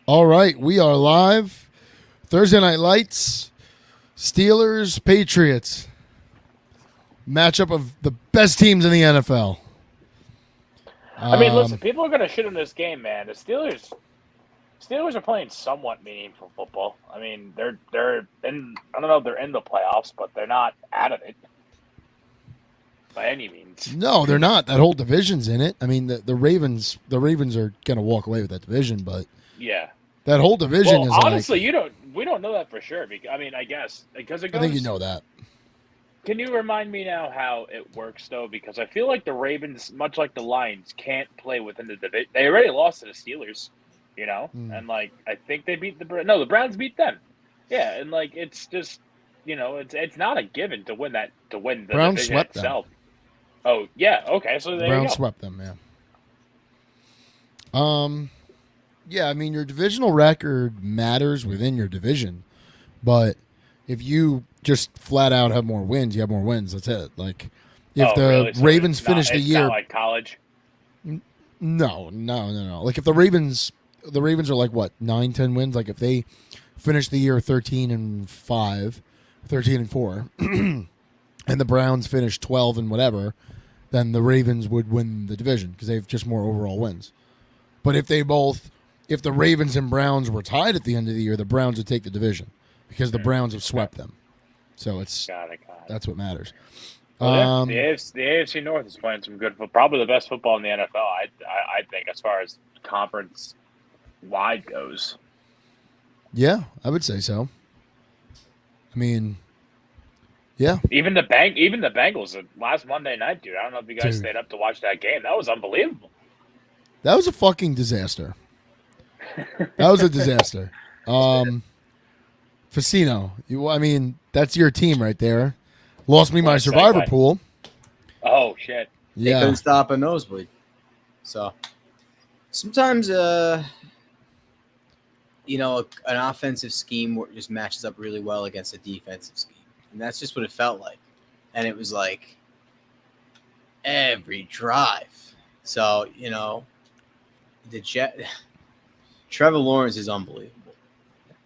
All right, we are live. Thursday Night Lights, Steelers, Patriots. Matchup of the best teams in the NFL. Listen, people are going to shit on this game, man. The Steelers are playing somewhat meaningful football. I mean, they're in. I don't know if they're in the playoffs, but they're not out of it by any means. No, they're not. That whole division's in it. I mean, the Ravens are going to walk away with that division, but yeah, that whole division is honestly, like, we don't know that for sure. I guess because it goes. I think you know that. Can you remind me now how it works though? Because I feel like the Ravens, much like the Lions, can't play within the division. They already lost to the Steelers, and like I think they beat the Browns beat them. Yeah, and like it's just it's not a given to win the Browns division swept itself. Them. Oh yeah, okay, so there Browns you go. swept them, man. Yeah, I mean your divisional record matters within your division, but if you just flat out have more wins, you have more wins. That's it. Like if the So Ravens finish the year, not like college. No. Like if the Ravens are like what 9-10 wins. Like if they finish the year 13-5, 13-4, and the Browns finish 12 and whatever, then the Ravens would win the division because they have just more overall wins. But if the Ravens and Browns were tied at the end of the year, the Browns would take the division because the Browns have swept them. So got it. That's what matters. Well, the AFC North is playing some good football, probably the best football in the NFL. I think as far as conference wide goes. Yeah, I would say so. I mean, yeah. Even the Bengals last Monday night, dude. I don't know if you guys stayed up to watch that game. That was unbelievable. That was a fucking disaster. That was a disaster. Facino, that's your team right there. Lost me my survivor pool. Oh shit! Yeah, they couldn't stop a nosebleed. So sometimes, an offensive scheme just matches up really well against a defensive scheme, and that's just what it felt like. And it was like every drive. So Trevor Lawrence is unbelievable.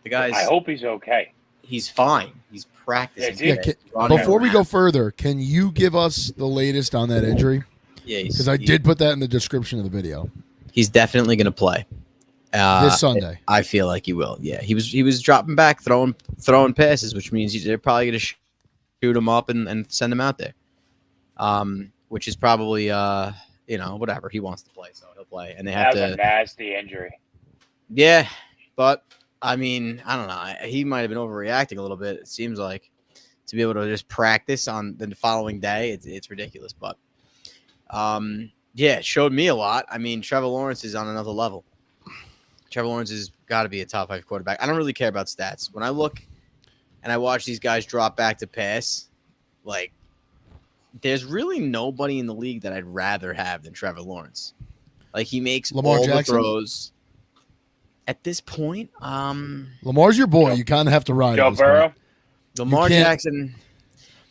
The guy's. I hope he's okay. He's fine. He's practicing. Yeah, before we go further, can you give us the latest on that injury? Yeah, because I did put that in the description of the video. He's definitely going to play this Sunday. I feel like he will. Yeah, he was dropping back, throwing passes, which means they're probably going to shoot him up and send him out there. Which is probably whatever he wants to play, so he'll play. And they have a nasty injury. Yeah, but. I mean, I don't know. He might have been overreacting a little bit. It seems like to be able to just practice on the following day, it's ridiculous. But it showed me a lot. I mean, Trevor Lawrence is on another level. Trevor Lawrence has got to be a top 5 quarterback. I don't really care about stats. When I look and I watch these guys drop back to pass, like there's really nobody in the league that I'd rather have than Trevor Lawrence. Like he makes Lamar all Jackson? the throws. At this point, Lamar's your boy. You kind of have to ride. Joe Burrow, Lamar Jackson,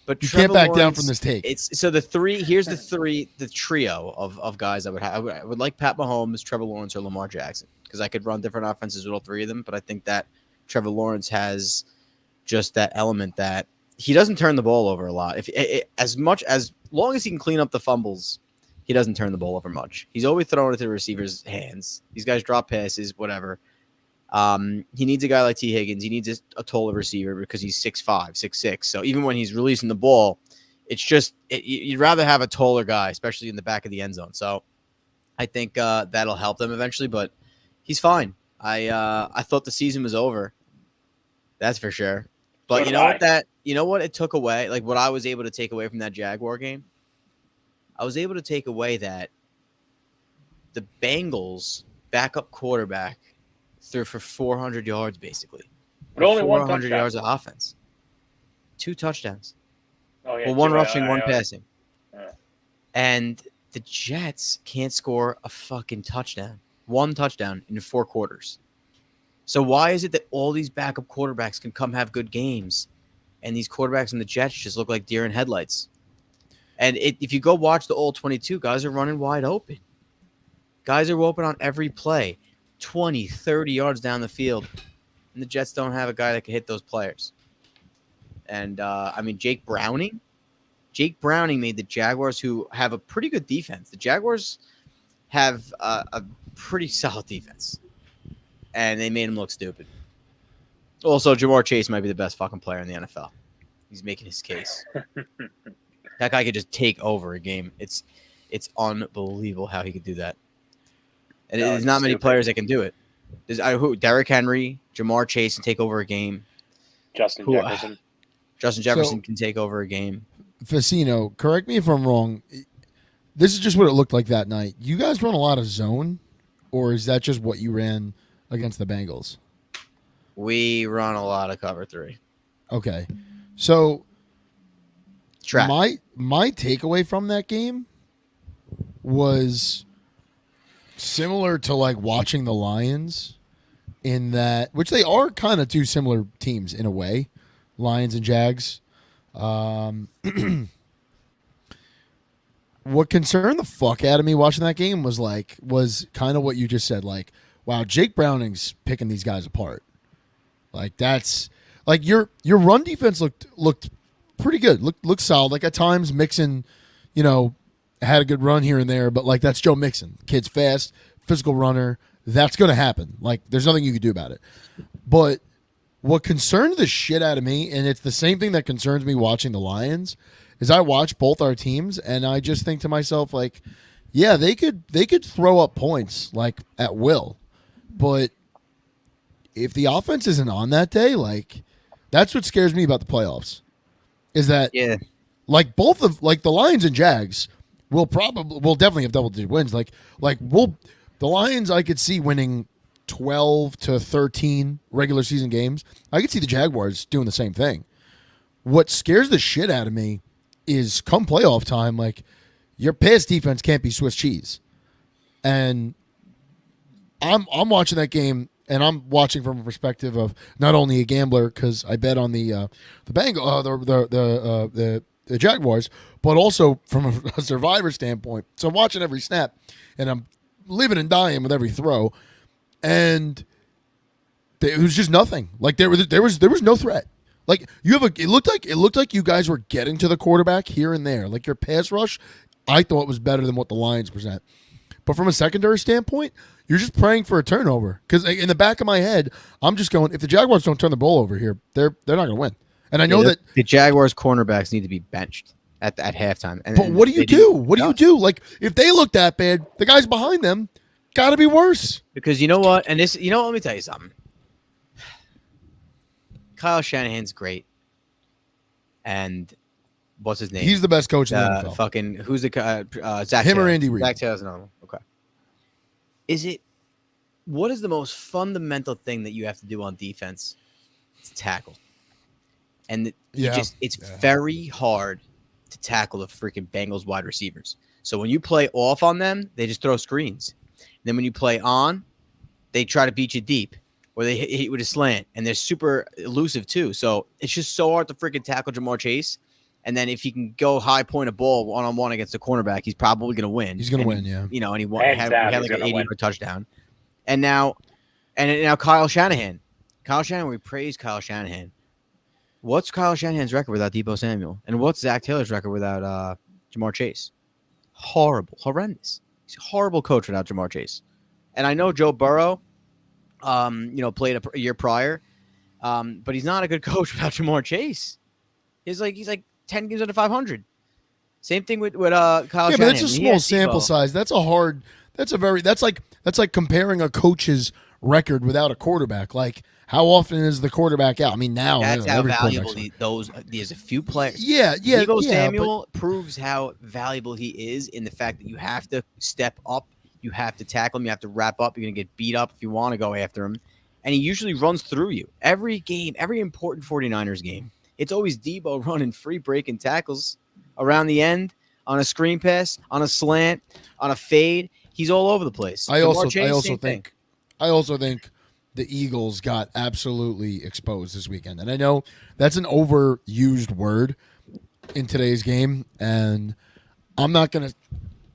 but you Trevor can't back Lawrence, down from this take. It's so the three. Here's the trio of guys I would have. I would like Pat Mahomes, Trevor Lawrence, or Lamar Jackson because I could run different offenses with all three of them. But I think that Trevor Lawrence has just that element that he doesn't turn the ball over a lot. As long as he can clean up the fumbles, he doesn't turn the ball over much. He's always throwing it to the receiver's hands. These guys drop passes, whatever. He needs a guy like T. Higgins. He needs a taller receiver because he's 6'5", 6'6". So even when he's releasing the ball, it's just you'd rather have a taller guy, especially in the back of the end zone. So I think that'll help them eventually. But he's fine. I thought the season was over. That's for sure. But you know what it took away, like what I was able to take away from that Jaguar game. I was able to take away that the Bengals backup quarterback threw for 400 yards, basically. But only 400 yards of offense. 2 touchdowns. Oh, yeah, well, 1 rushing, 1 passing. Yeah. And the Jets can't score a fucking touchdown. 1 touchdown in 4 quarters. So why is it that all these backup quarterbacks can come have good games, and these quarterbacks in the Jets just look like deer in headlights? And if you go watch the All 22, guys are running wide open. Guys are open on every play. 20, 30 yards down the field, and the Jets don't have a guy that can hit those players. And I mean, Jake Browning made the Jaguars, who have a pretty good defense. The Jaguars have a pretty solid defense, and they made him look stupid. Also, Jamar Chase might be the best fucking player in the NFL. He's making his case. That guy could just take over a game. It's unbelievable how he could do that. And there's not many players that can do it. Derrick Henry, Jamar Chase can take over a game. Justin Jefferson. Justin Jefferson can take over a game. Facino, correct me if I'm wrong. This is just what it looked like that night. You guys run a lot of zone, or is that just what you ran against the Bengals? We run a lot of cover 3. Okay. So Trap. my takeaway from that game was similar to like watching the Lions in that, which they are kind of two similar teams in a way, Lions and Jags. What concerned the fuck out of me watching that game was kind of what you just said. Like, wow, Jake Browning's picking these guys apart. Like that's like your run defense looked pretty good. Looked solid. Like at times Mixon, had a good run here and there, but like that's Joe Mixon. Kid's fast, physical runner. That's going to happen. Like there's nothing you can do about it. But what concerned the shit out of me, and it's the same thing that concerns me watching the Lions, is I watch both our teams and I just think to myself like, yeah, they could throw up points like at will. But if the offense isn't on that day, like that's what scares me about the playoffs. Is that like both of like the Lions and Jags will definitely have double-digit wins. The Lions I could see winning 12 to 13 regular season games. I could see the Jaguars doing the same thing. What scares the shit out of me is come playoff time, like your pass defense can't be Swiss cheese. And I'm watching that game, and I'm watching from a perspective of not only a gambler because I bet on the Jaguars, but also from a survivor standpoint. So I'm watching every snap, and I'm living and dying with every throw, and it was just nothing. Like there was no threat. Like it looked like you guys were getting to the quarterback here and there. Like your pass rush, I thought was better than what the Lions present. But from a secondary standpoint, you're just praying for a turnover. Because in the back of my head, I'm just going, if the Jaguars don't turn the ball over here, they're not going to win. And I know that the Jaguars cornerbacks need to be benched at halftime. But what do you do? What do you do? Like if they look that bad, the guys behind them got to be worse. Because you know what? And this, let me tell you something. Kyle Shanahan's great. And what's his name? He's the best coach in the NFL. Fucking who's the Zach? Him Taylor. or Andy Reid? Zach Taylor's another one. Okay. What is the most fundamental thing that you have to do on defense? It's tackle. And it's very hard to tackle the freaking Bengals wide receivers. So when you play off on them, they just throw screens. Then when you play on, they try to beat you deep, or they hit you with a slant, and they're super elusive too. So it's just so hard to freaking tackle Jamar Chase. And then if he can go high point a ball one-on-one against the cornerback, he's probably going to win. He's going to win, yeah. And he had like an 80-yard touchdown. And now Kyle Shanahan. We praise Kyle Shanahan. What's Kyle Shanahan's record without Deebo Samuel? And what's Zach Taylor's record without Jamar Chase? Horrible. Horrendous. He's a horrible coach without Jamar Chase. And I know Joe Burrow, played a year prior, but he's not a good coach without Jamar Chase. He's like 10 games under 500. Same thing with Kyle Shanahan. Yeah, but that's a small sample size. That's like comparing a coach's record without a quarterback. Like, how often is the quarterback out? I mean, now that's how valuable there's a few players. Yeah. Deebo Samuel proves how valuable he is in the fact that you have to step up, you have to tackle him, you have to wrap up. You're gonna get beat up if you want to go after him, and he usually runs through you every game, every important 49ers game. It's always Deebo running free breaking tackles around the end on a screen pass, on a slant, on a fade. He's all over the place. I also think the Eagles got absolutely exposed this weekend. And I know that's an overused word in today's game, and I'm not going to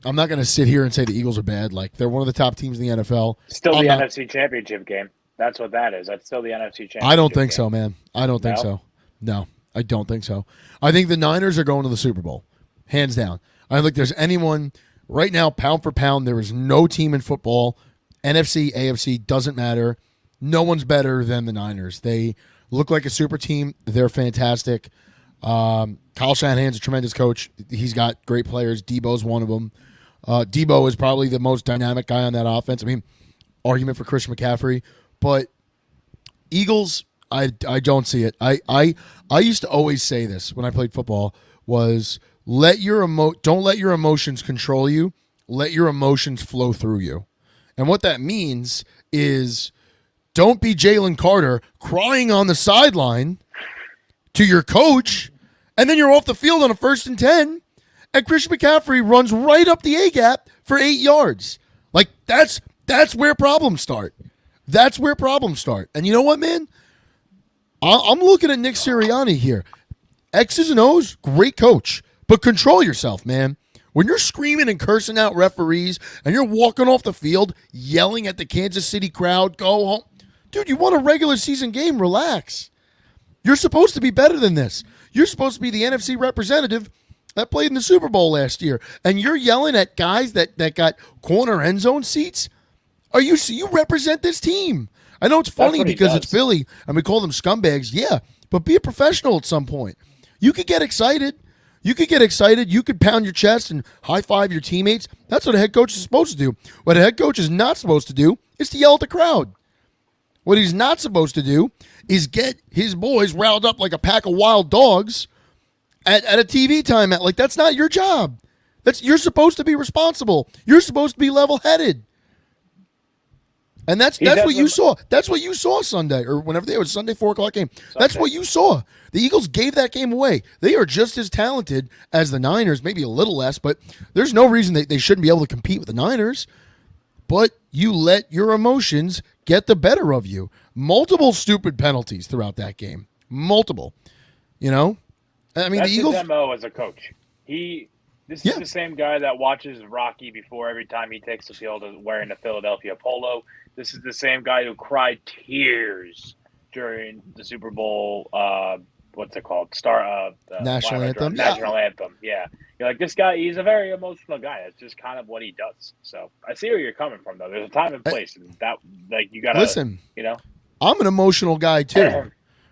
I'm not going to sit here and say the Eagles are bad. Like, they're one of the top teams in the NFL. Still I'm the not- NFC Championship game. That's what that is. That's still the NFC Championship. I don't think game. so, man. I don't think No? so. No, I don't think so. I think the Niners are going to the Super Bowl, hands down. I don't think there's anyone right now, pound for pound. There is no team in football, NFC, AFC, doesn't matter. No one's better than the Niners. They look like a super team. They're fantastic. Kyle Shanahan's a tremendous coach. He's got great players. Debo's one of them. Debo is probably the most dynamic guy on that offense. I mean, argument for Christian McCaffrey, but Eagles, I don't see it. I used to always say this when I played football was don't let your emotions control you. Let your emotions flow through you. And what that means is don't be Jalen Carter crying on the sideline to your coach, and then you're off the field on a 1st and 10, and Christian McCaffrey runs right up the A-gap for 8 yards. Like, that's where problems start. That's where problems start. And you know what, man? I'm looking at Nick Sirianni here. X's and O's, great coach, but control yourself, man. When you're screaming and cursing out referees and you're walking off the field yelling at the Kansas City crowd, go home. Dude, you won a regular season game. Relax. You're supposed to be better than this. You're supposed to be the NFC representative that played in the Super Bowl last year. And you're yelling at guys that got corner end zone seats? You represent this team. I know it's funny because it's Philly and we call them scumbags. Yeah, but be a professional at some point. You could get excited. You could pound your chest and high-five your teammates. That's what a head coach is supposed to do. What a head coach is not supposed to do is to yell at the crowd. What he's not supposed to do is get his boys riled up like a pack of wild dogs at a TV timeout. Like, that's not your job. You're supposed to be responsible. You're supposed to be level-headed. And that's what you saw. That's what you saw Sunday, or whenever it was Sunday 4:00 game. That's what you saw. The Eagles gave that game away. They are just as talented as the Niners, maybe a little less, but there's no reason they shouldn't be able to compete with the Niners. But you let your emotions get the better of you. Multiple stupid penalties throughout that game. Multiple. You know? I mean, that's the Eagles. His MO as a coach. This is the same guy that watches Rocky before every time he takes the field wearing a Philadelphia polo. This is the same guy who cried tears during the Super Bowl. What's it called? National Anthem. National Anthem. Yeah. You're like, this guy. He's a very emotional guy. That's just kind of what he does. So I see where you're coming from, though. There's a time and place, and that like you gotta listen. You know, I'm an emotional guy too,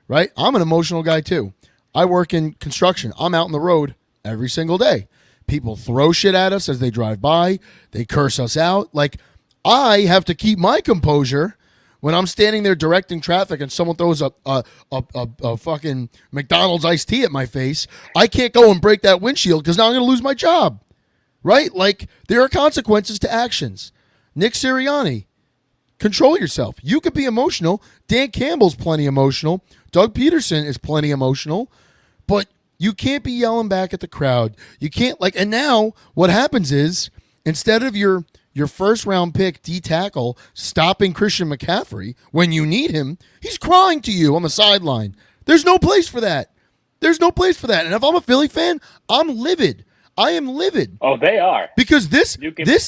right? I'm an emotional guy too. I work in construction. I'm out on the road every single day. People throw shit at us as they drive by. They curse us out. Like, I have to keep my composure when I'm standing there directing traffic and someone throws a fucking McDonald's iced tea at my face. I can't go and break that windshield because now I'm going to lose my job, right? Like, there are consequences to actions. Nick Sirianni, control yourself. You could be emotional. Dan Campbell's plenty emotional. Doug Peterson is plenty emotional, but you can't be yelling back at the crowd. You can't, like, and now what happens is instead of your first round pick D tackle stopping Christian McCaffrey when you need him, he's crying to you on the sideline. There's no place for that. There's no place for that. And if I'm a Philly fan, I'm livid. I am livid. Oh, they are. Because this,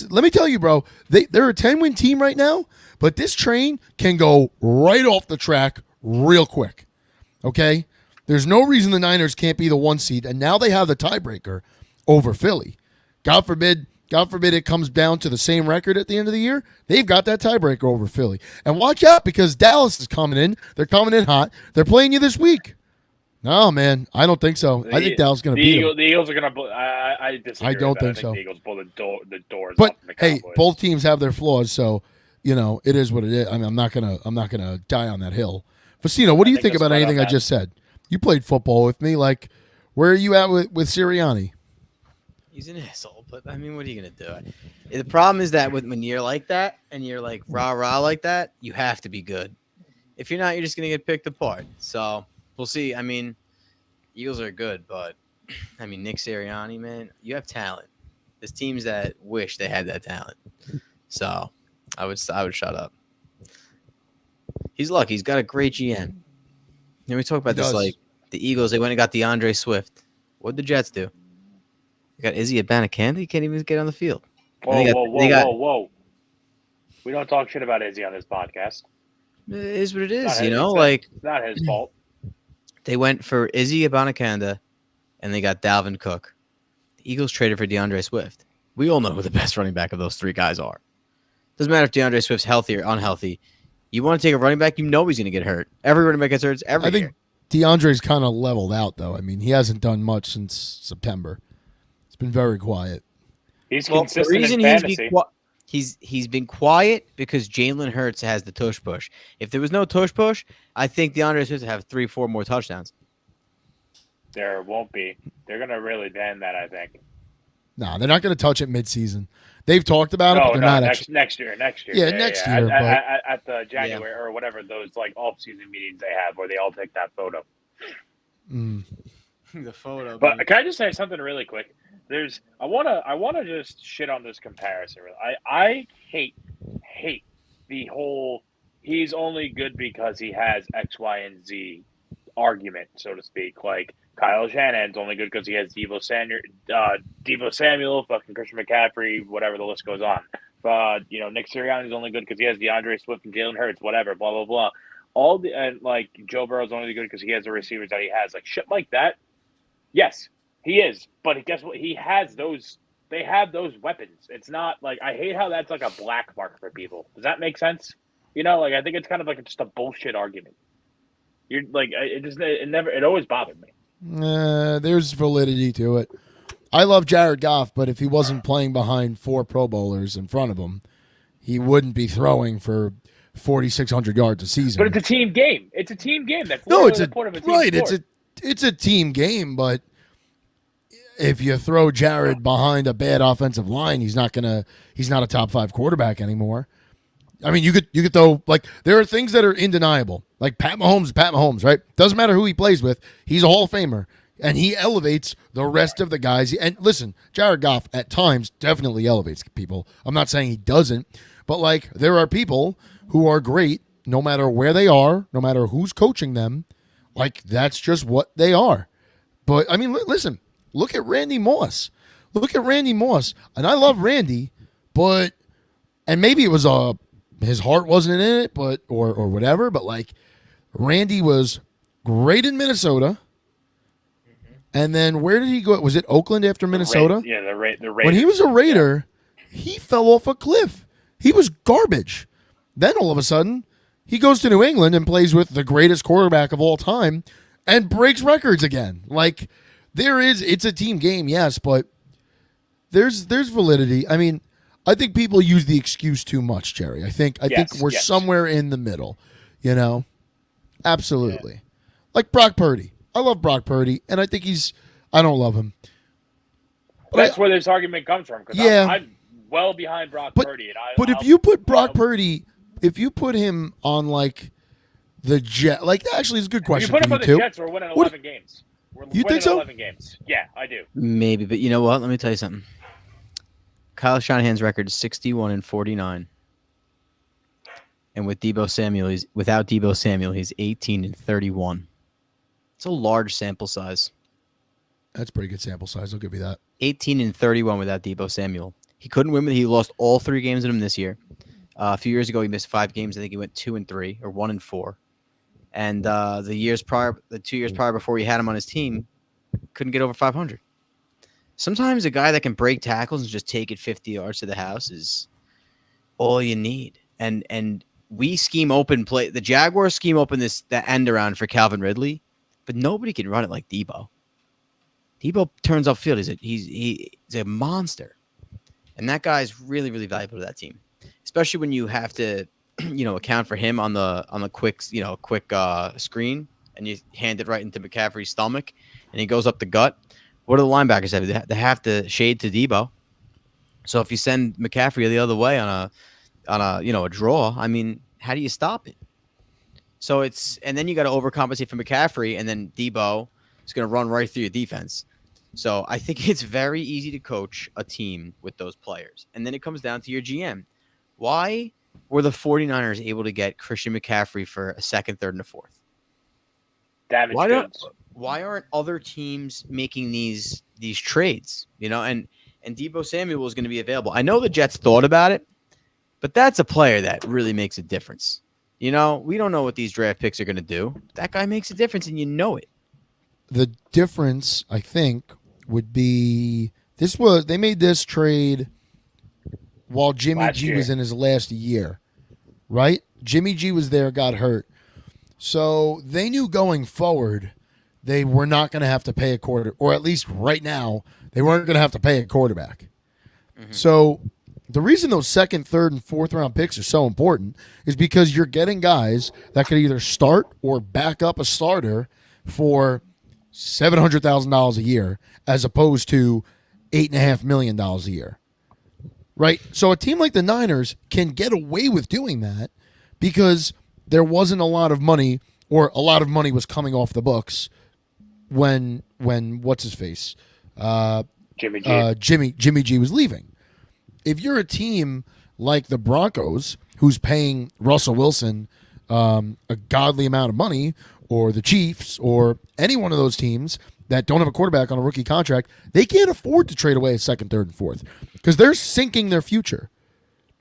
let me tell you, bro, they're a 10-win team right now, but this train can go right off the track real quick. Okay? There's no reason the Niners can't be the 1 seed, and now they have the tiebreaker over Philly. God forbid it comes down to the same record at the end of the year. They've got that tiebreaker over Philly. And watch out because Dallas is coming in. They're coming in hot. They're playing you this week. No, man, I don't think so. I think Dallas is going to beat them. The Eagles are going to. I disagree. I don't think I so. The Eagles pull the doors. But off the hey, Cowboys. both teams have their flaws, so it is what it is. I mean, I'm not gonna die on that hill. Facino, what do you think about anything I just said? You played football with me. Like, where are you at with Sirianni? He's an asshole, but I mean, what are you gonna do? The problem is that when you're like that and you're like rah like that, you have to be good. If you're not, you're just gonna get picked apart. So we'll see. I mean, Eagles are good, but I mean, Nick Sirianni, man, you have talent. There's teams that wish they had that talent. So I would shut up. He's lucky. He's got a great GM. We talk about this, like the Eagles. They went and got DeAndre Swift. What did the Jets do? They got Izzy Abanikanda. He can't even get on the field. Whoa, they got, whoa, they whoa, got, whoa, whoa! We don't talk shit about Izzy on this podcast. it is what it It's is, not, you know. it's Like not his fault. they went for Izzy Abanikanda, and they got Dalvin Cook. The Eagles traded for DeAndre Swift. We all know who the best running back of those three guys are. Doesn't matter if DeAndre Swift's healthy or unhealthy. You want to take a running back, you know he's going to get hurt. Every running back gets hurt every I think year. DeAndre's kind of leveled out, though. I mean, he hasn't done much since September. It's been very quiet. He's Well, the consistent reason in fantasy. he's been quiet because Jalen Hurts has the tush push. If there was no tush push, I think DeAndre Swift would have 3-4 more touchdowns. There won't be. They're gonna really ban that, I think. No, they're not going to touch it midseason. They've talked about it, but they're not actually. next year. Yeah, next year, At the January or whatever those like off-season meetings they have where they all take that photo. The photo. But can I just say something really quick? I wanna just shit on this comparison. I hate the whole he's only good because he has X, Y, and Z argument, so to speak. Like Kyle Shanahan's only good because he has Deebo Samuel, fucking Christian McCaffrey, whatever the list goes on. Nick Sirianni's only good because he has DeAndre Swift and Jalen Hurts, whatever, blah blah blah. And like Joe Burrow's only good because he has the receivers that he has, like shit like that. Yes, he is, but guess what? He has those. They have those weapons. It's not like I hate how that's like a black mark for people. Does that make sense? Like I think it's kind of like just a bullshit argument. You're like it always bothered me. There's validity to it. I love Jared Goff, but if he wasn't playing behind 4 Pro Bowlers in front of him, he wouldn't be throwing for 4,600 yards a season. But it's a team game. It's a team game. That's the point of a team right. sport. It's a team game, but if you throw Jared behind a bad offensive line, he's not a top 5 quarterback anymore. I mean, you could throw like there are things that are undeniable. Like Pat Mahomes, right? Doesn't matter who he plays with, he's a Hall of Famer, and he elevates the rest of the guys. And listen, Jared Goff at times definitely elevates people. I'm not saying he doesn't, but like there are people who are great no matter where they are, no matter who's coaching them. Like that's just what they are. But I mean, listen, look at Randy Moss. And I love Randy, but and maybe it was his heart wasn't in it, but or whatever. But like Randy was great in Minnesota, and then where did he go? Was it Oakland after Minnesota? The Raiders. When he was a Raider, he fell off a cliff. He was garbage. Then all of a sudden, he goes to New England and plays with the greatest quarterback of all time and breaks records again. Like it's a team game, yes, but there's validity. I mean, I think people use the excuse too much, Jerry. I think we're somewhere in the middle, Absolutely. Yeah. Like Brock Purdy. I love Brock Purdy, and I think I don't love him. But that's where this argument comes from. Yeah. I'm well behind Brock Purdy. But if you put Brock Purdy, if you put him on like the Jet, like actually it's a good question. If you put him on the Jets, we're winning 11 games. You think so? 11 games. Yeah, I do. Maybe, but you know what? Let me tell you something. Kyle Shanahan's record is 61-49. And without Deebo Samuel, he's 18-31. It's a large sample size. That's a pretty good sample size. I'll give you that. 18-31 without Deebo Samuel. He couldn't win. He lost all 3 games in him this year. A few years ago, he missed 5 games. I think he went 2-3 or 1-4. And the 2 years prior before he had him on his team, couldn't get over 500. Sometimes a guy that can break tackles and just take it 50 yards to the house is all you need. And we scheme open play. The Jaguars scheme open that end around for Calvin Ridley, but nobody can run it like Deebo. Deebo turns upfield. He's a monster, and that guy is really, really valuable to that team, especially when you have to, account for him on the quick screen, and you hand it right into McCaffrey's stomach, and he goes up the gut. What do the linebackers have? They have to shade to Deebo. So if you send McCaffrey the other way on a draw, I mean, how do you stop it? So and then you got to overcompensate for McCaffrey, and then Deebo is going to run right through your defense. So I think it's very easy to coach a team with those players. And then it comes down to your GM. Why were the 49ers able to get Christian McCaffrey for a 2nd, 3rd, and a 4th? Why aren't other teams making these trades? And and Deebo Samuel is going to be available. I know the Jets thought about it, but that's a player that really makes a difference. We don't know what these draft picks are going to do. That guy makes a difference, and you know it. The difference, I think, would be they made this trade while Jimmy G was in his last year, right? Jimmy G was there, got hurt. So they knew going forward they were not going to have to pay a quarter, or at least right now, they weren't going to have to pay a quarterback. Mm-hmm. So the reason those second, third, and fourth round picks are so important is because you're getting guys that could either start or back up a starter for $700,000 a year as opposed to $8.5 million a year. Right? So a team like the Niners can get away with doing that because there wasn't a lot of money, or a lot of money was coming off the books when what's his face? Jimmy G. Jimmy G was leaving. If you're a team like the Broncos, who's paying Russell Wilson a godly amount of money, or the Chiefs, or any one of those teams that don't have a quarterback on a rookie contract, they can't afford to trade away a second, third, and fourth because they're sinking their future.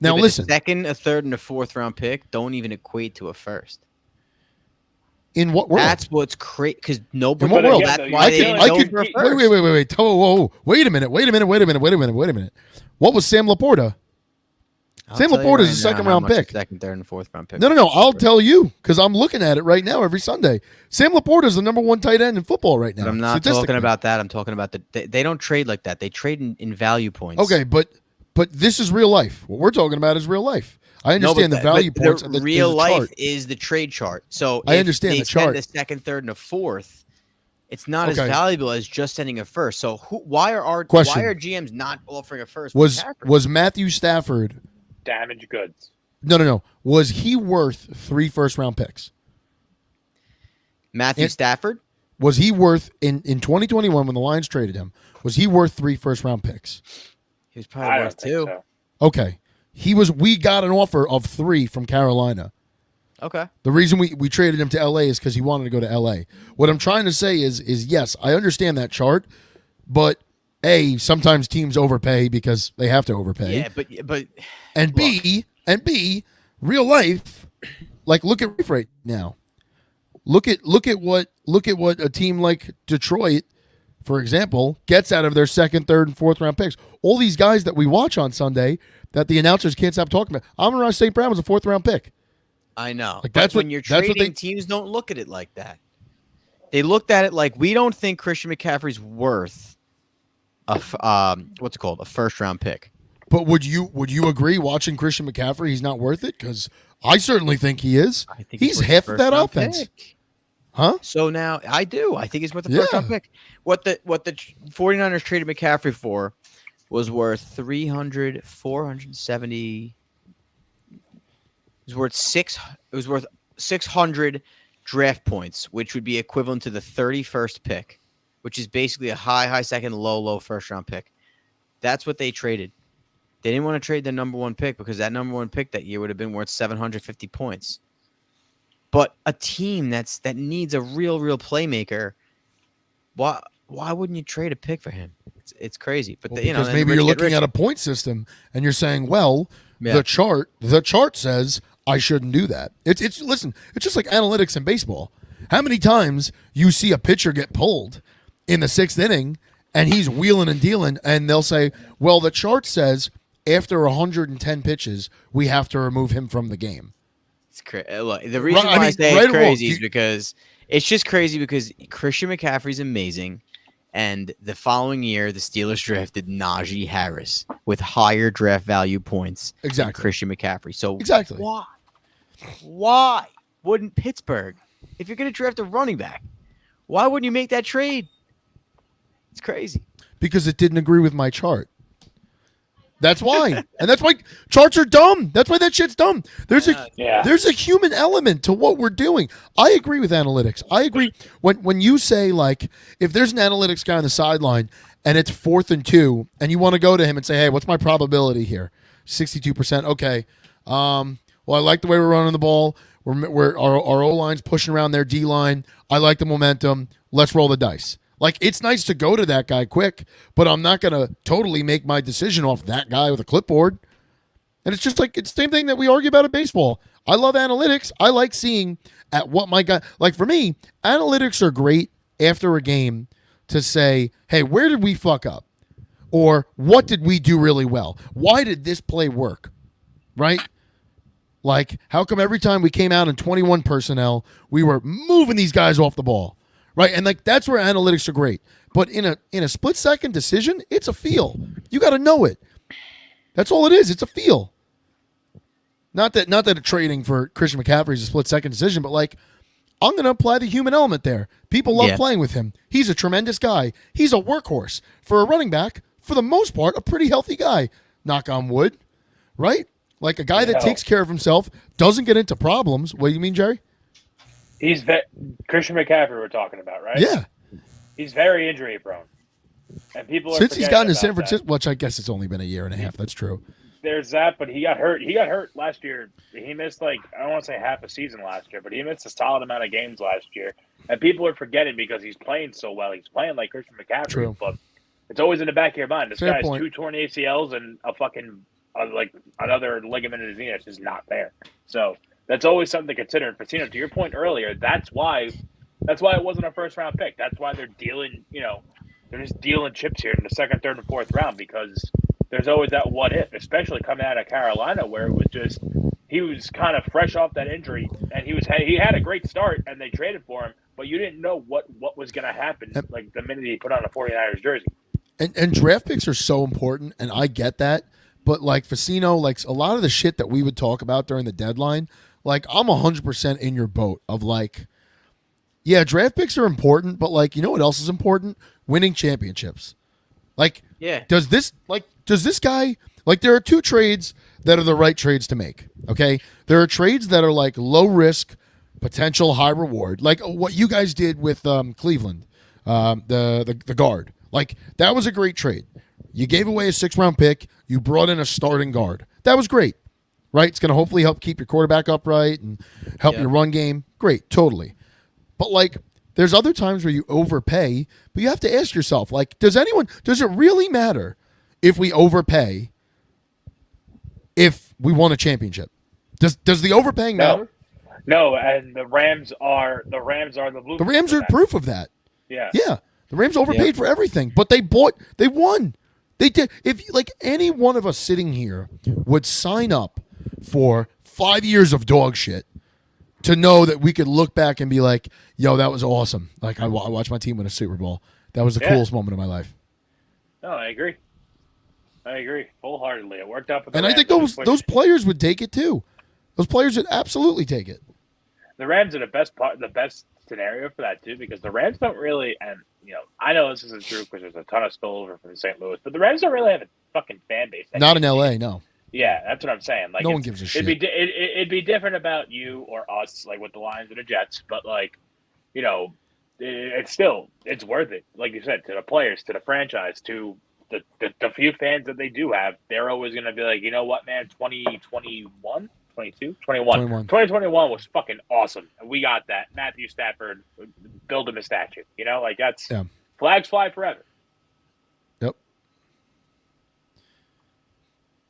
Now, listen. A second, a third, and a fourth round pick don't even equate to a first. In what world? That's what's crazy because nobody. In what world? That's why they I could wait. Whoa. Wait a minute. What was Sam Laporta? Sam Laporta is a second round pick. Second, third, and fourth round pick. No. I'll tell you because I'm looking at it right now every Sunday. Sam Laporta is the number one tight end in football right now. But I'm not talking about that. I'm talking about they don't trade like that. They trade in value points. Okay, but this is real life. What we're talking about is real life. I understand the value points. The real life is the trade chart. So I understand the chart. The second, third, and a fourth, it's not as valuable as just sending a first. So why are GMs not offering a first? Was Matthew Stafford damaged goods? No. Was he worth 3 first round picks? Matthew Stafford? Was he worth in 2021 when the Lions traded him? Was he worth 3 first round picks? He was probably worth 2. So. Okay. We got an offer of 3 from Carolina. Okay. The reason we traded him to LA is because he wanted to go to LA. What I'm trying to say is yes, I understand that chart, but A, sometimes teams overpay because they have to overpay. Yeah, but and B, real life, like look at Reef right now. Look at what a team like Detroit, for example, gets out of their second, third, and fourth round picks. All these guys that we watch on Sunday that the announcers can't stop talking about. Amon-Ra St. Brown was a 4th round pick. I know. Like that's when you're trading, teams don't look at it like that. They looked at it like we don't think Christian McCaffrey's worth a first round pick. But would you agree watching Christian McCaffrey he's not worth it? Because I certainly think he is. I think he's half of that offense. Pick. Huh? So now I do. I think he's worth a first round pick. What the 49ers traded McCaffrey for was worth 470. It was worth 600 draft points, which would be equivalent to the 31st pick, which is basically a high second, low first round pick. That's what they traded. They didn't want to trade the number 1 pick because that number 1 pick that year would have been worth 750 points. But a team that needs a real playmaker, why wouldn't you trade a pick for him? It's crazy. But because maybe you're looking at a point system and you're saying, well, the chart says I shouldn't do that. It's just like analytics in baseball. How many times you see a pitcher get pulled in the 6th inning and he's wheeling and dealing, and they'll say, well, the chart says after 110 pitches we have to remove him from the game. It's crazy. The reason why I say it's crazy is because it's just crazy because Christian McCaffrey's amazing. And the following year, the Steelers drafted Najee Harris with higher draft value points than Christian McCaffrey. So why wouldn't Pittsburgh, if you're going to draft a running back, why wouldn't you make that trade? It's crazy. Because it didn't agree with my chart. That's why. And that's why charts are dumb. That's why that shit's dumb. There's a human element to what we're doing. I agree with analytics. I agree when you say, like, if there's an analytics guy on the sideline and it's 4th and 2 and you want to go to him and say, hey, what's my probability here? 62%. Okay. Well, I like the way we're running the ball. Our O-line's pushing around their D-line. I like the momentum. Let's roll the dice. Like, it's nice to go to that guy quick, but I'm not going to totally make my decision off that guy with a clipboard. And it's just like, it's the same thing that we argue about in baseball. I love analytics. I like seeing at what my guy, like for me, analytics are great after a game to say, hey, where did we fuck up? Or what did we do really well? Why did this play work? Right? Like, how come every time we came out in 21 personnel, we were moving these guys off the ball? Right? And like that's where analytics are great. But in a split second decision, it's a feel. You got to know it. That's all it is. It's a feel. Not that a trading for Christian McCaffrey is a split second decision, but like I'm going to apply the human element there. People love playing with him. He's a tremendous guy. He's a workhorse. For a running back, for the most part, a pretty healthy guy. Knock on wood. Right? Like a guy that takes care of himself, doesn't get into problems. What do you mean, Jerry? He's Christian McCaffrey we're talking about, right? Yeah. He's very injury prone. And people are since he's gotten to San that. Francisco, which I guess it's only been a year and a half. That's true. There's that, but he got hurt. He got hurt last year. He missed I don't want to say half a season last year, but he missed a solid amount of games last year. And people are forgetting because he's playing so well. He's playing like Christian McCaffrey, True. But it's always in the back of your mind. This Fair guy has point. 2 torn ACLs and a fucking like another ligament in his knee that's just not there. So that's always something to consider. And Facino, to your point earlier, that's why it wasn't a first round pick. That's why they're dealing. They're just dealing chips here in the second, third, and fourth round because there's always that what if, especially coming out of Carolina where it was just he was kind of fresh off that injury and he had a great start and they traded for him, but you didn't know what was going to happen like the minute he put on a 49ers jersey. And draft picks are so important, and I get that. But like Facino, like a lot of the shit that we would talk about during the deadline, like I'm 100% in your boat of like, yeah, draft picks are important, but like, you know what else is important? Winning championships. Like, does this guy, like there are 2 trades that are the right trades to make. Okay. There are trades that are like low risk, potential high reward. Like what you guys did with Cleveland, the guard. Like that was a great trade. You gave away a 6th-round pick. You brought in a starting guard. That was great, right? It's going to hopefully help keep your quarterback upright and help your run game. Great, totally. But, like, there's other times where you overpay, but you have to ask yourself, like, does it really matter if we overpay if we won a championship? Does the overpaying matter? No, and the Rams are the blue. The Rams are proof of that. Yeah. Yeah. The Rams overpaid for everything, but they won. They did. If like any one of us sitting here would sign up for 5 years of dog shit to know that we could look back and be like, yo, that was awesome. Like I watched my team win a Super Bowl. That was the coolest moment of my life. No, I agree wholeheartedly. It worked out for the And Rams. I think those players would take it too. Those players would absolutely take it. The Rams are the best scenario for that too, because the Rams don't really, and I know this isn't true because there's a ton of spillover from St. Louis, but the Rams don't really have a fucking fan base. Not in LA, no. Yeah, that's what I'm saying. Like, no one gives a shit. It'd be different about you or us, like with the Lions or the Jets, but like, it's worth it. Like you said, to the players, to the franchise, to the few fans that they do have, they're always going to be like, you know what, man, 2021. 2021 was fucking awesome. And we got that. Matthew Stafford, build him a statue. Like that's flags fly forever. Yep.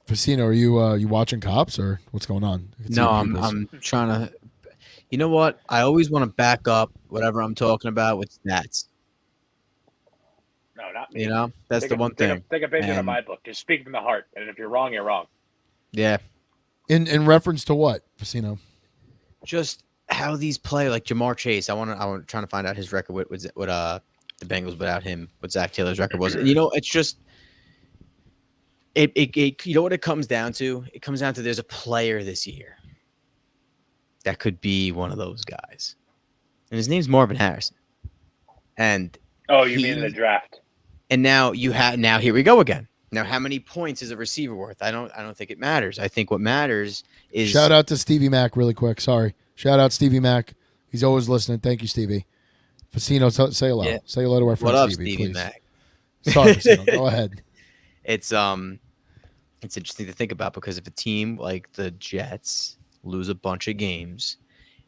Facino, are you watching Cops or what's going on? No, I'm trying to. You know what? I always want to back up whatever I'm talking about with stats. No, not me. That's the one thing. Take a page out of my book. Just speak from the heart, and if you're wrong, you're wrong. Yeah. In reference to what, Facino? Just how these play, like Jamar Chase. I'm trying to find out his record with the Bengals without him. What Zach Taylor's record was. And, it's just it. You know what it comes down to? It comes down to there's a player this year that could be one of those guys, and his name's Marvin Harrison. And you mean in the draft? And now here we go again. Now, how many points is a receiver worth? I don't think it matters. I think what matters is shout out to Stevie Mack really quick. Sorry, shout out Stevie Mack. He's always listening. Thank you, Stevie. Facino, say hello. Yeah. Say hello to our friend what up, Stevie, Stevie please. Mack? Sorry, Facino. Go ahead. It's interesting to think about because if a team like the Jets lose a bunch of games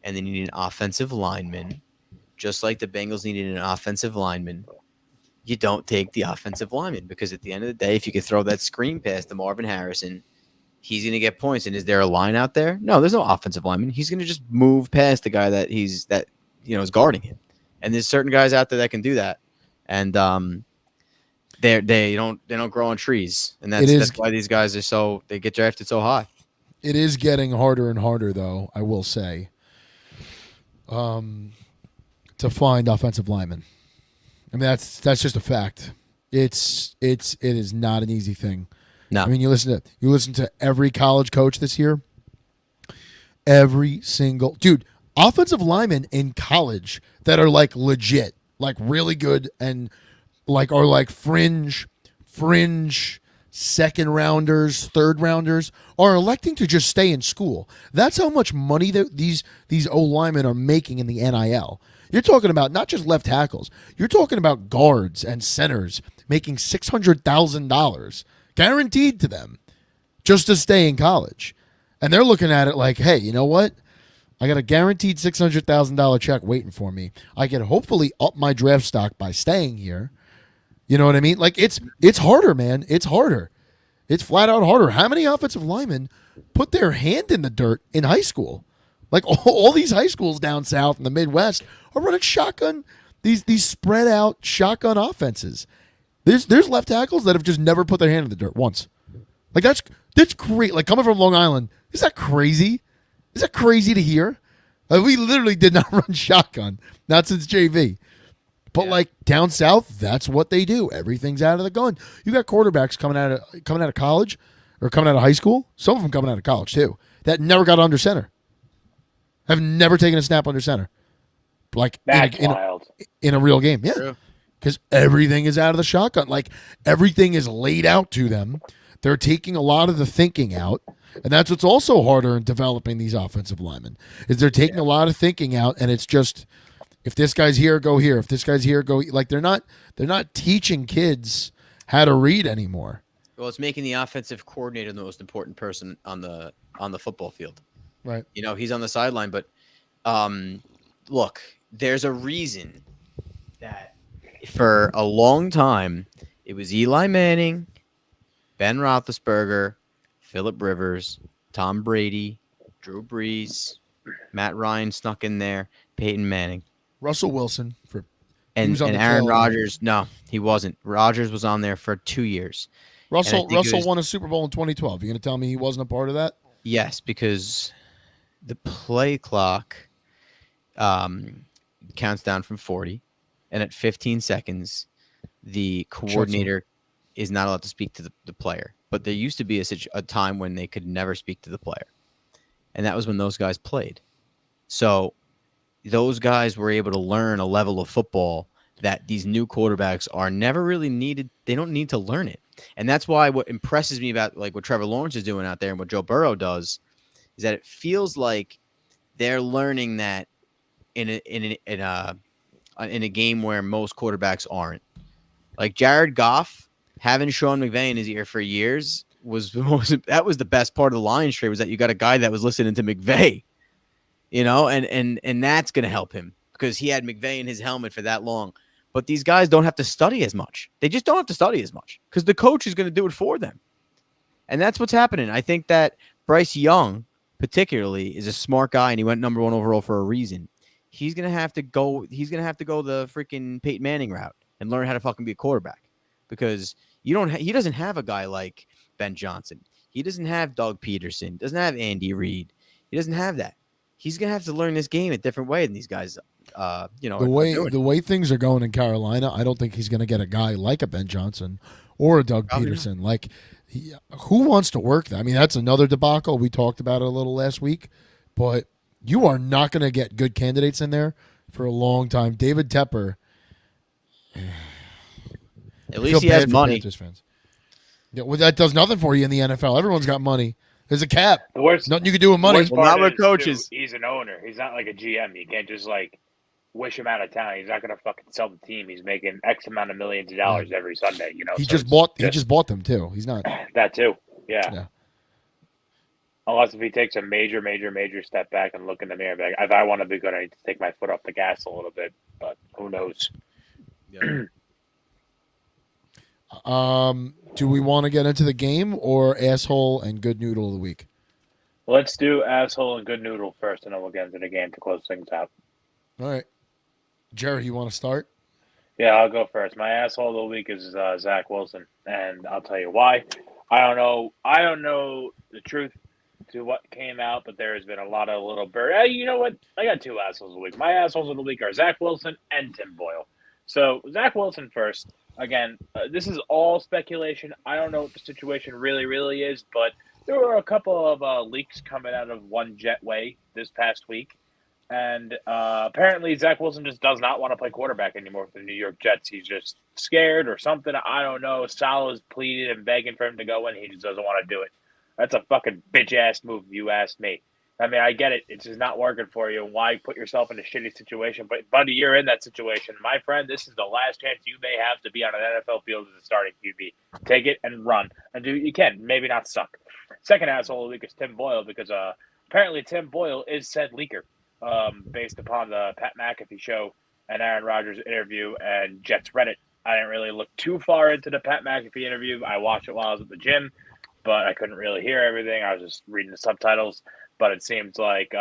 and they need an offensive lineman, just like the Bengals needed an offensive lineman, you don't take the offensive lineman, because at the end of the day, if you could throw that screen pass to Marvin Harrison, he's going to get points. And is there a line out there? No, there's no offensive lineman. He's going to just move past the guy that is guarding him. And there's certain guys out there that can do that. And they don't grow on trees, and that's why these guys they get drafted so high. It is getting harder and harder, though, I will say, to find offensive linemen. I mean, that's just a fact. It is not an easy thing. No. I mean, you listen to every college coach this year. Every single dude, offensive linemen in college that are like legit, like really good, and like are like fringe second rounders, third rounders, are electing to just stay in school. That's how much money that these O linemen are making in the NIL. You're talking about not just left tackles. You're talking about guards and centers making $600,000 guaranteed to them just to stay in college. And they're looking at it like, hey, you know what? I got a guaranteed $600,000 check waiting for me. I can hopefully up my draft stock by staying here. You know what I mean? Like, it's harder, man. It's harder. It's flat out harder. How many offensive linemen put their hand in the dirt in high school? Like, all these high schools down south in the Midwest are running shotgun, these spread out shotgun offenses. There's left tackles that have just never put their hand in the dirt once. Like, that's great. Like, coming from Long Island, is that crazy? Is that crazy to hear? We literally did not run shotgun, not since JV. But like down south, that's what they do. Everything's out of the gun. You got quarterbacks coming out of college or coming out of high school. Some of them coming out of college too. That never got under center. Have never taken a snap under center. Like in a real game, yeah. Because everything is out of the shotgun. Like everything is laid out to them. They're taking a lot of the thinking out, and that's what's also harder in developing these offensive linemen. Is they're taking a lot of thinking out, and it's just. If this guy's here, go here. If this guy's here, go. Like they're not teaching kids how to read anymore. Well, it's making the offensive coordinator the most important person on the football field. Right. You know, he's on the sideline, but look, there's a reason that for a long time it was Eli Manning, Ben Roethlisberger, Phillip Rivers, Tom Brady, Drew Brees, Matt Ryan snuck in there, Peyton Manning. Russell Wilson and Aaron Rodgers. No, he wasn't. Rodgers was on there for 2 years. Russell won a Super Bowl in 2012. You going to tell me he wasn't a part of that? Yes, because the play clock counts down from 40, and at 15 seconds, the coordinator is not allowed to speak to the player. But there used to be a time when they could never speak to the player, and that was when those guys played. So those guys were able to learn a level of football that these new quarterbacks are never really needed. They don't need to learn it. And that's why what impresses me about like what Trevor Lawrence is doing out there and what Joe Burrow does is that it feels like they're learning that in a game where most quarterbacks aren't. Like Jared Goff having Sean McVay in his ear for years was the best part of the Lions trade, was that you got a guy that was listening to McVay. You know, and that's going to help him because he had McVay in his helmet for that long. But these guys don't have to study as much. They just don't have to study as much because the coach is going to do it for them. And that's what's happening. I think that Bryce Young, particularly, is a smart guy, and he went number 1 overall for a reason. He's going to have to go the freaking Peyton Manning route and learn how to fucking be a quarterback because he doesn't have a guy like Ben Johnson. He doesn't have Doug Peterson. Doesn't have Andy Reid. He doesn't have that. He's gonna have to learn this game a different way than these guys. The way things are going in Carolina, I don't think he's gonna get a guy like a Ben Johnson or a Doug Peterson. Like, who wants to work that? I mean, that's another debacle. We talked about it a little last week, but you are not gonna get good candidates in there for a long time. David Tepper. At least he has money. Fans. Yeah, well, that does nothing for you in the NFL. Everyone's got money. There's a cap. Nothing you can do with money. Well, not with coaches. He's an owner. He's not like a GM. You can't just like wish him out of town. He's not going to fucking sell the team. He's making X amount of millions of dollars every Sunday. You know, he just bought them too. He's not that too. Yeah. Unless if he takes a major step back and look in the mirror, like, if I want to be good, I need to take my foot off the gas a little bit. But who knows? Yeah. Do we want to get into the game or asshole and good noodle of the week? Let's do asshole and good noodle first, and then we'll get into the game to close things out. All right, Jerry, you want to start? Yeah, I'll go first. My asshole of the week is Zach Wilson, and I'll tell you why. I don't know. I don't know the truth to what came out, but there has been a lot of little bird. Hey, you know what? I got two assholes of the week. My assholes of the week are Zach Wilson and Tim Boyle. So Zach Wilson first. Again, this is all speculation. I don't know what the situation really is, but there were a couple of leaks coming out of One Jetway this past week. And apparently, Zach Wilson just does not want to play quarterback anymore for the New York Jets. He's just scared or something. I don't know. Salah's pleaded and begging for him to go in. He just doesn't want to do it. That's a fucking bitch-ass move, if you ask me. I mean, I get it. It's just not working for you. Why put yourself in a shitty situation? But, buddy, you're in that situation. My friend, this is the last chance you may have to be on an NFL field as a starting QB. Take it and run. And do what you can. Maybe not suck. Second asshole of the week is Tim Boyle because apparently Tim Boyle is said leaker. Based upon the Pat McAfee show and Aaron Rodgers interview and Jets Reddit. I didn't really look too far into the Pat McAfee interview. I watched it while I was at the gym, but I couldn't really hear everything. I was just reading the subtitles. But it seems like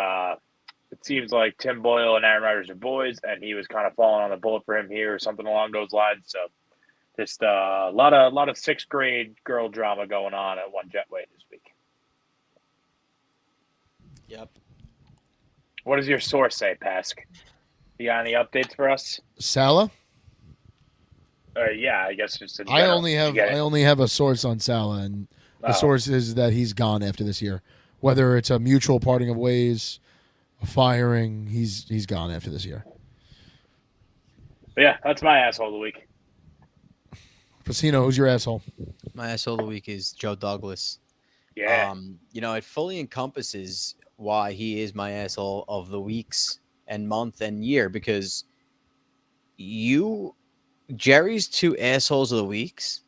Tim Boyle and Aaron Rodgers are boys, and he was kind of falling on the bullet for him here or something along those lines. So just a lot of sixth grade girl drama going on at One Jetway this week. Yep. What does your source say, Pask? You got any updates for us? Salah? Yeah, I guess just in I general. only have a source on Salah, and the source is that he's gone after this year. Whether it's a mutual parting of ways, a firing, he's gone after this year. But yeah, that's my asshole of the week. Facino, who's your asshole? My asshole of the week is Joe Douglas. Yeah. It fully encompasses why he is my asshole of the weeks and month and year, because Jerry's two assholes of the weeks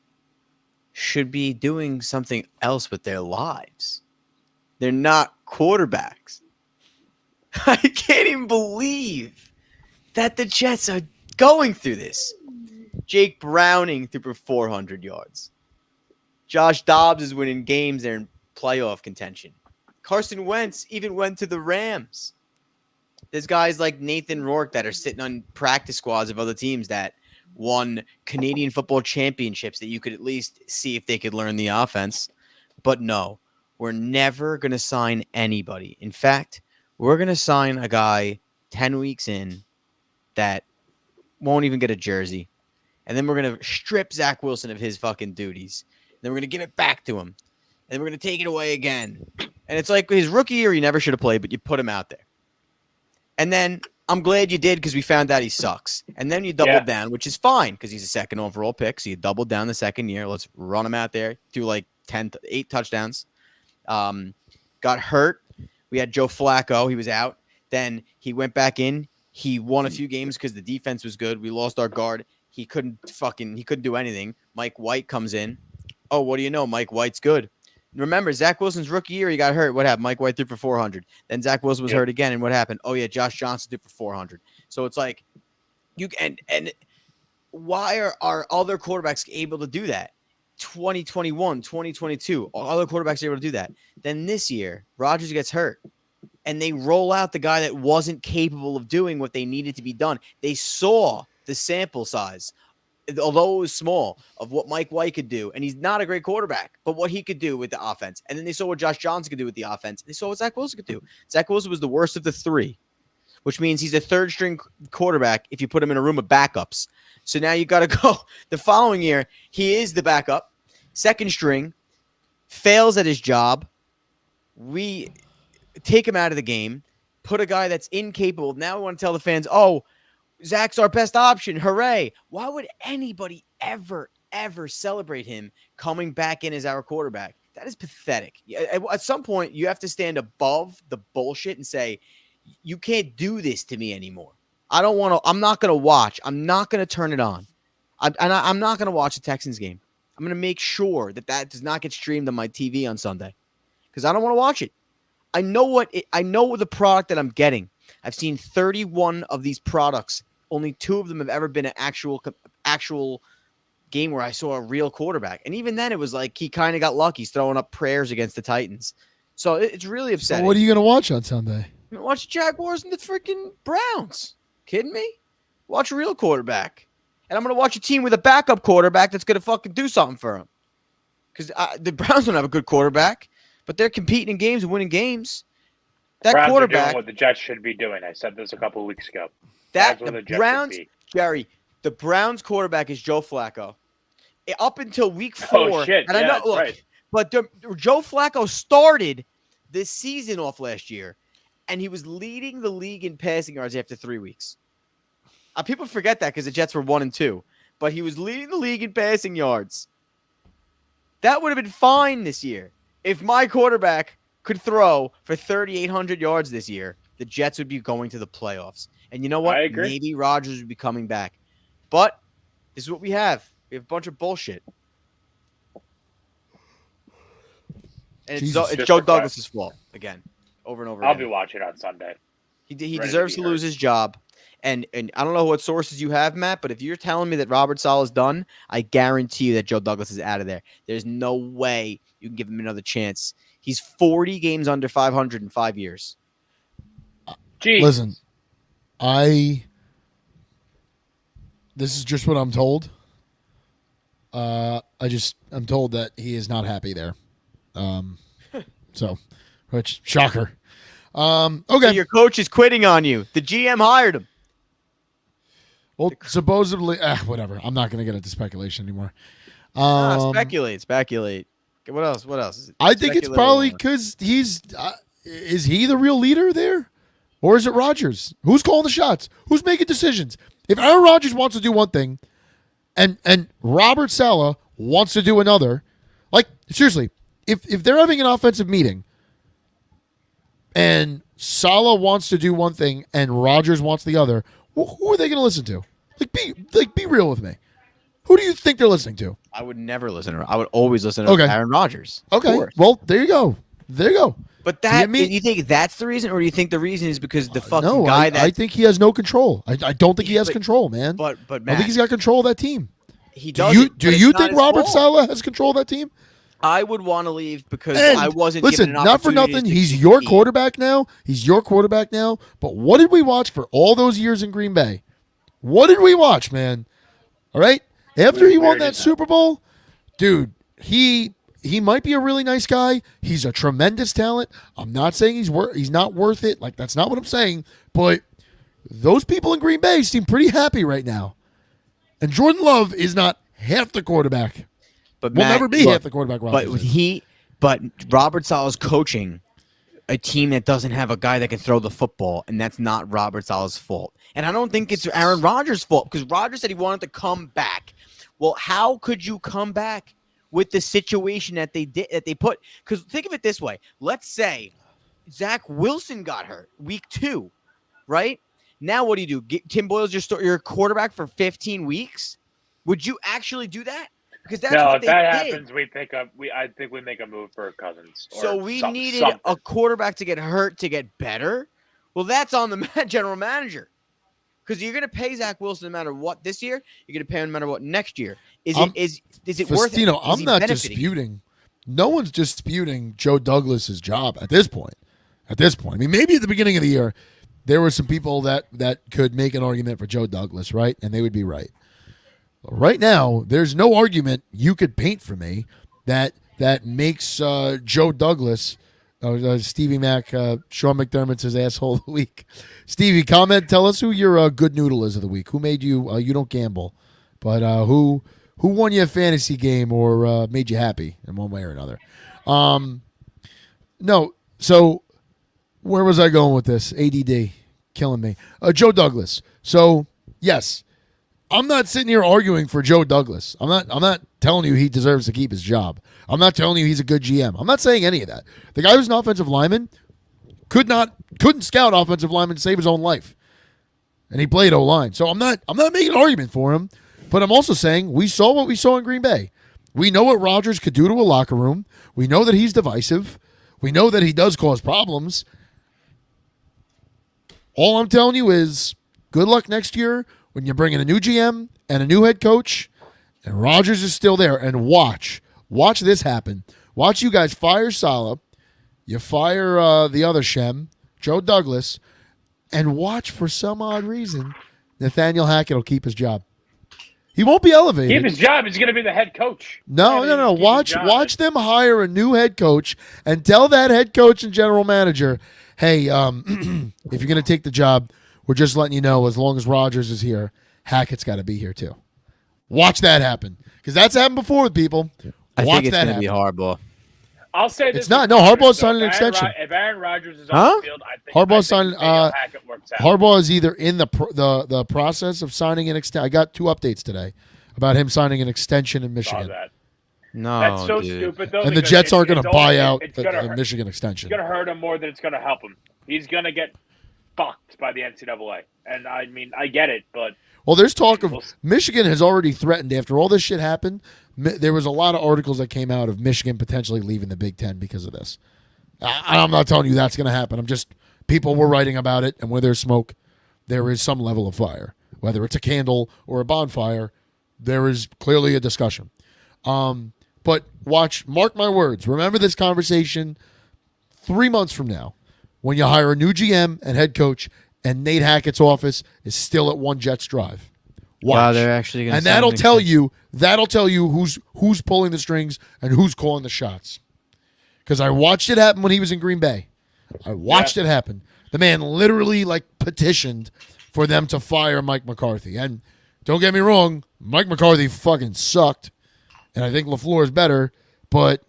should be doing something else with their lives. They're not quarterbacks. I can't even believe that the Jets are going through this. Jake Browning threw for 400 yards. Josh Dobbs is winning games. They're in playoff contention. Carson Wentz even went to the Rams. There's guys like Nathan Rourke that are sitting on practice squads of other teams that won Canadian football championships that you could at least see if they could learn the offense. But no, we're never going to sign anybody. In fact, we're going to sign a guy 10 weeks in that won't even get a jersey. And then we're going to strip Zach Wilson of his fucking duties. Then we're going to give it back to him. And then we're going to take it away again. And it's like his rookie year, he never should have played, but you put him out there. And then I'm glad you did because we found out he sucks. And then you doubled down, which is fine because he's a second overall pick. So you doubled down the second year. Let's run him out there. Do like 8 touchdowns. Got hurt. We had Joe Flacco. He was out. Then he went back in. He won a few games because the defense was good. We lost our guard. He couldn't do anything. Mike White comes in. Oh, what do you know? Mike White's good. Remember, Zach Wilson's rookie year, he got hurt. What happened? Mike White threw for 400. Then Zach Wilson was hurt again, and what happened? Oh, yeah, Josh Johnson threw for 400. So it's like, and why are our other quarterbacks able to do that? 2021, 2022, other quarterbacks are able to do that. Then this year, Rodgers gets hurt, and they roll out the guy that wasn't capable of doing what they needed to be done. They saw the sample size, although it was small, of what Mike White could do. And he's not a great quarterback, but what he could do with the offense. And then they saw what Josh Johnson could do with the offense. They saw what Zach Wilson could do. Zach Wilson was the worst of the three, which means he's a third-string quarterback if you put him in a room of backups. So now you got to go. The following year, he is the backup, second string, fails at his job. We take him out of the game, put a guy that's incapable. Now we want to tell the fans, oh, Zach's our best option. Hooray. Why would anybody ever celebrate him coming back in as our quarterback? That is pathetic. At some point, you have to stand above the bullshit and say, you can't do this to me anymore. I'm not going to watch. I'm not going to turn it on. I'm not going to watch the Texans game. I'm going to make sure that does not get streamed on my TV on Sunday because I don't want to watch it. I know the product that I'm getting. I've seen 31 of these products. Only 2 of them have ever been an actual game where I saw a real quarterback. And even then, it was like he kind of got lucky. He's throwing up prayers against the Titans. So it's really upsetting. So what are you going to watch on Sunday? Watch the Jaguars and the freaking Browns. Kidding me? Watch a real quarterback. And I'm going to watch a team with a backup quarterback that's going to fucking do something for him. Because the Browns don't have a good quarterback, but they're competing in games and winning games. That Browns quarterback, are doing what the Jets should be doing. I said this a couple of weeks ago. that That's what the Jets should Browns, be. Jerry, the Browns quarterback is Joe Flacco. Up until week 4, Oh shit! and I Yeah, know, that's look, right. but Joe Flacco started this season off last year, and he was leading the league in passing yards after 3 weeks. People forget that because the Jets were 1-2, but he was leading the league in passing yards. That would have been fine this year. If my quarterback could throw for 3,800 yards this year, the Jets would be going to the playoffs. And you know what? I agree. Maybe Rodgers would be coming back. But this is what we have. We have a bunch of bullshit. And Jesus. it's Joe Douglas's fault again, over and over I'll again. be watching on Sunday. He ready deserves to to be lose heard. his job. And I don't know what sources you have, Matt, but if you're telling me that Robert Saleh's done, I guarantee you that Joe Douglas is out of there. There's no way you can give him another chance. He's 40 games under 500 in 5 years. Jeez. Listen, this is just what I'm told. I'm told that he is not happy there. So, which shocker. Okay. So your coach is quitting on you. The GM hired him. Well, supposedly, whatever. I'm not going to get into speculation anymore. Speculate. What else? I think it's Speculate probably on. because is he the real leader there? Or is it Rodgers? Who's calling the shots? Who's making decisions? If Aaron Rodgers wants to do one thing and Robert Saleh wants to do another, like, seriously, if they're having an offensive meeting and Saleh wants to do one thing and Rodgers wants the other, who are they going to listen to? Be real with me. Who do you think they're listening to? I would never listen to. I would always listen to Okay. Aaron Rodgers. Of Okay, course. well, there you go. But Do that you mean- you think that's the reason, or do you think the reason is because the fucking No, guy I think he has no control. I don't think he has But- control, man. but I don't Matt, think he's got control of that team. he Do does. you think Robert Saleh has control of that team? I would want to leave because And I wasn't. listen, given an not for opportunity nothing. to He's your compete. quarterback now. He's your quarterback now. But what did we watch for all those years in Green Bay? What did we watch, man? All right, after he won that Super Bowl, dude, he might be a really nice guy. He's a tremendous talent. I'm not saying he's not worth it. Like, that's not what I'm saying. But those people in Green Bay seem pretty happy right now. And Jordan Love is not half the quarterback. But Will Matt, never be look, half the quarterback. Rodgers is. But Robert Saleh's coaching a team that doesn't have a guy that can throw the football, and that's not Robert Saleh's fault. And I don't think it's Aaron Rodgers' fault because Rodgers said he wanted to come back. Well, how could you come back with the situation that they put? Because think of it this way: let's say Zach Wilson got hurt week 2, right? Now what do? Tim Boyle's your quarterback for 15 weeks. Would you actually do that? Because that's No, what if they that did. happens, I think we make a move for Cousins. Or So we needed something. a quarterback to get hurt to get better. Well, that's on the general manager. Because you're going to pay Zach Wilson no matter what this year. You're going to pay him no matter what next year. Is it worth it? Festino, Is I'm he not benefiting? disputing. No one's disputing Joe Douglas's job at this point. I mean, maybe at the beginning of the year, there were some people that could make an argument for Joe Douglas, right? And they would be right. Right now, there's no argument you could paint for me that makes Joe Douglas, Stevie Mac, Sean McDermott's his asshole of the week. Stevie, comment. Tell us who your good noodle is of the week. Who made you? You don't gamble, but who won you a fantasy game or made you happy in one way or another? No. So where was I going with this? ADD killing me. Joe Douglas. So yes. I'm not sitting here arguing for Joe Douglas. I'm not telling you he deserves to keep his job. I'm not telling you he's a good GM. I'm not saying any of that. The guy who's an offensive lineman couldn't scout offensive lineman to save his own life. And he played O-line. So I'm not making an argument for him, but I'm also saying we saw what we saw in Green Bay. We know what Rodgers could do to a locker room. We know that he's divisive. We know that he does cause problems. All I'm telling you is good luck next year when you bring in a new GM and a new head coach and Rodgers is still there, and watch this happen. Watch you guys fire Saleh, you fire the other Shem, Joe Douglas, and watch for some odd reason Nathaniel Hackett will keep his job. He won't be elevated. Keep his job. He's going to be the head coach. No. Watch them hire a new head coach and tell that head coach and general manager, hey, if you're going to take the job, we're just letting you know as long as Rodgers is here, Hackett's got to be here too. Watch that happen because that's happened before with people. I Watch think it's that going to be happen. Harbaugh. I'll say this. It's not. No, Harbaugh's signing an extension. If Aaron Rodgers is on the field, I think Harbaugh's signing. Nathaniel Hackett works out. Harbaugh is either in the process of signing an extension. I got 2 updates today about him signing an extension in Saw Michigan. that. No, That's so dude. stupid, though. And the because Jets aren't going it's to buy only- out it's the gonna hurt- Michigan It's extension. going to hurt him more than it's going to help him. He's going to get fucked by the NCAA. And I mean, I get it, but Well, there's talk of We'll- Michigan has already threatened after all this shit happened. There was a lot of articles that came out of Michigan potentially leaving the Big Ten because of this. I'm not telling you that's going to happen. I'm just people were writing about it, and where there's smoke, there is some level of fire. Whether it's a candle or a bonfire, there is clearly a discussion. But mark my words. Remember this conversation 3 months from now when you hire a new GM and head coach, and Nate Hackett's office is still at one Jets drive. Watch. Wow, they're actually going to. And that'll tell you who's pulling the strings and who's calling the shots. Because I watched it happen when he was in Green Bay. I watched it happen. The man literally petitioned for them to fire Mike McCarthy. And don't get me wrong, Mike McCarthy fucking sucked. And I think LaFleur is better, but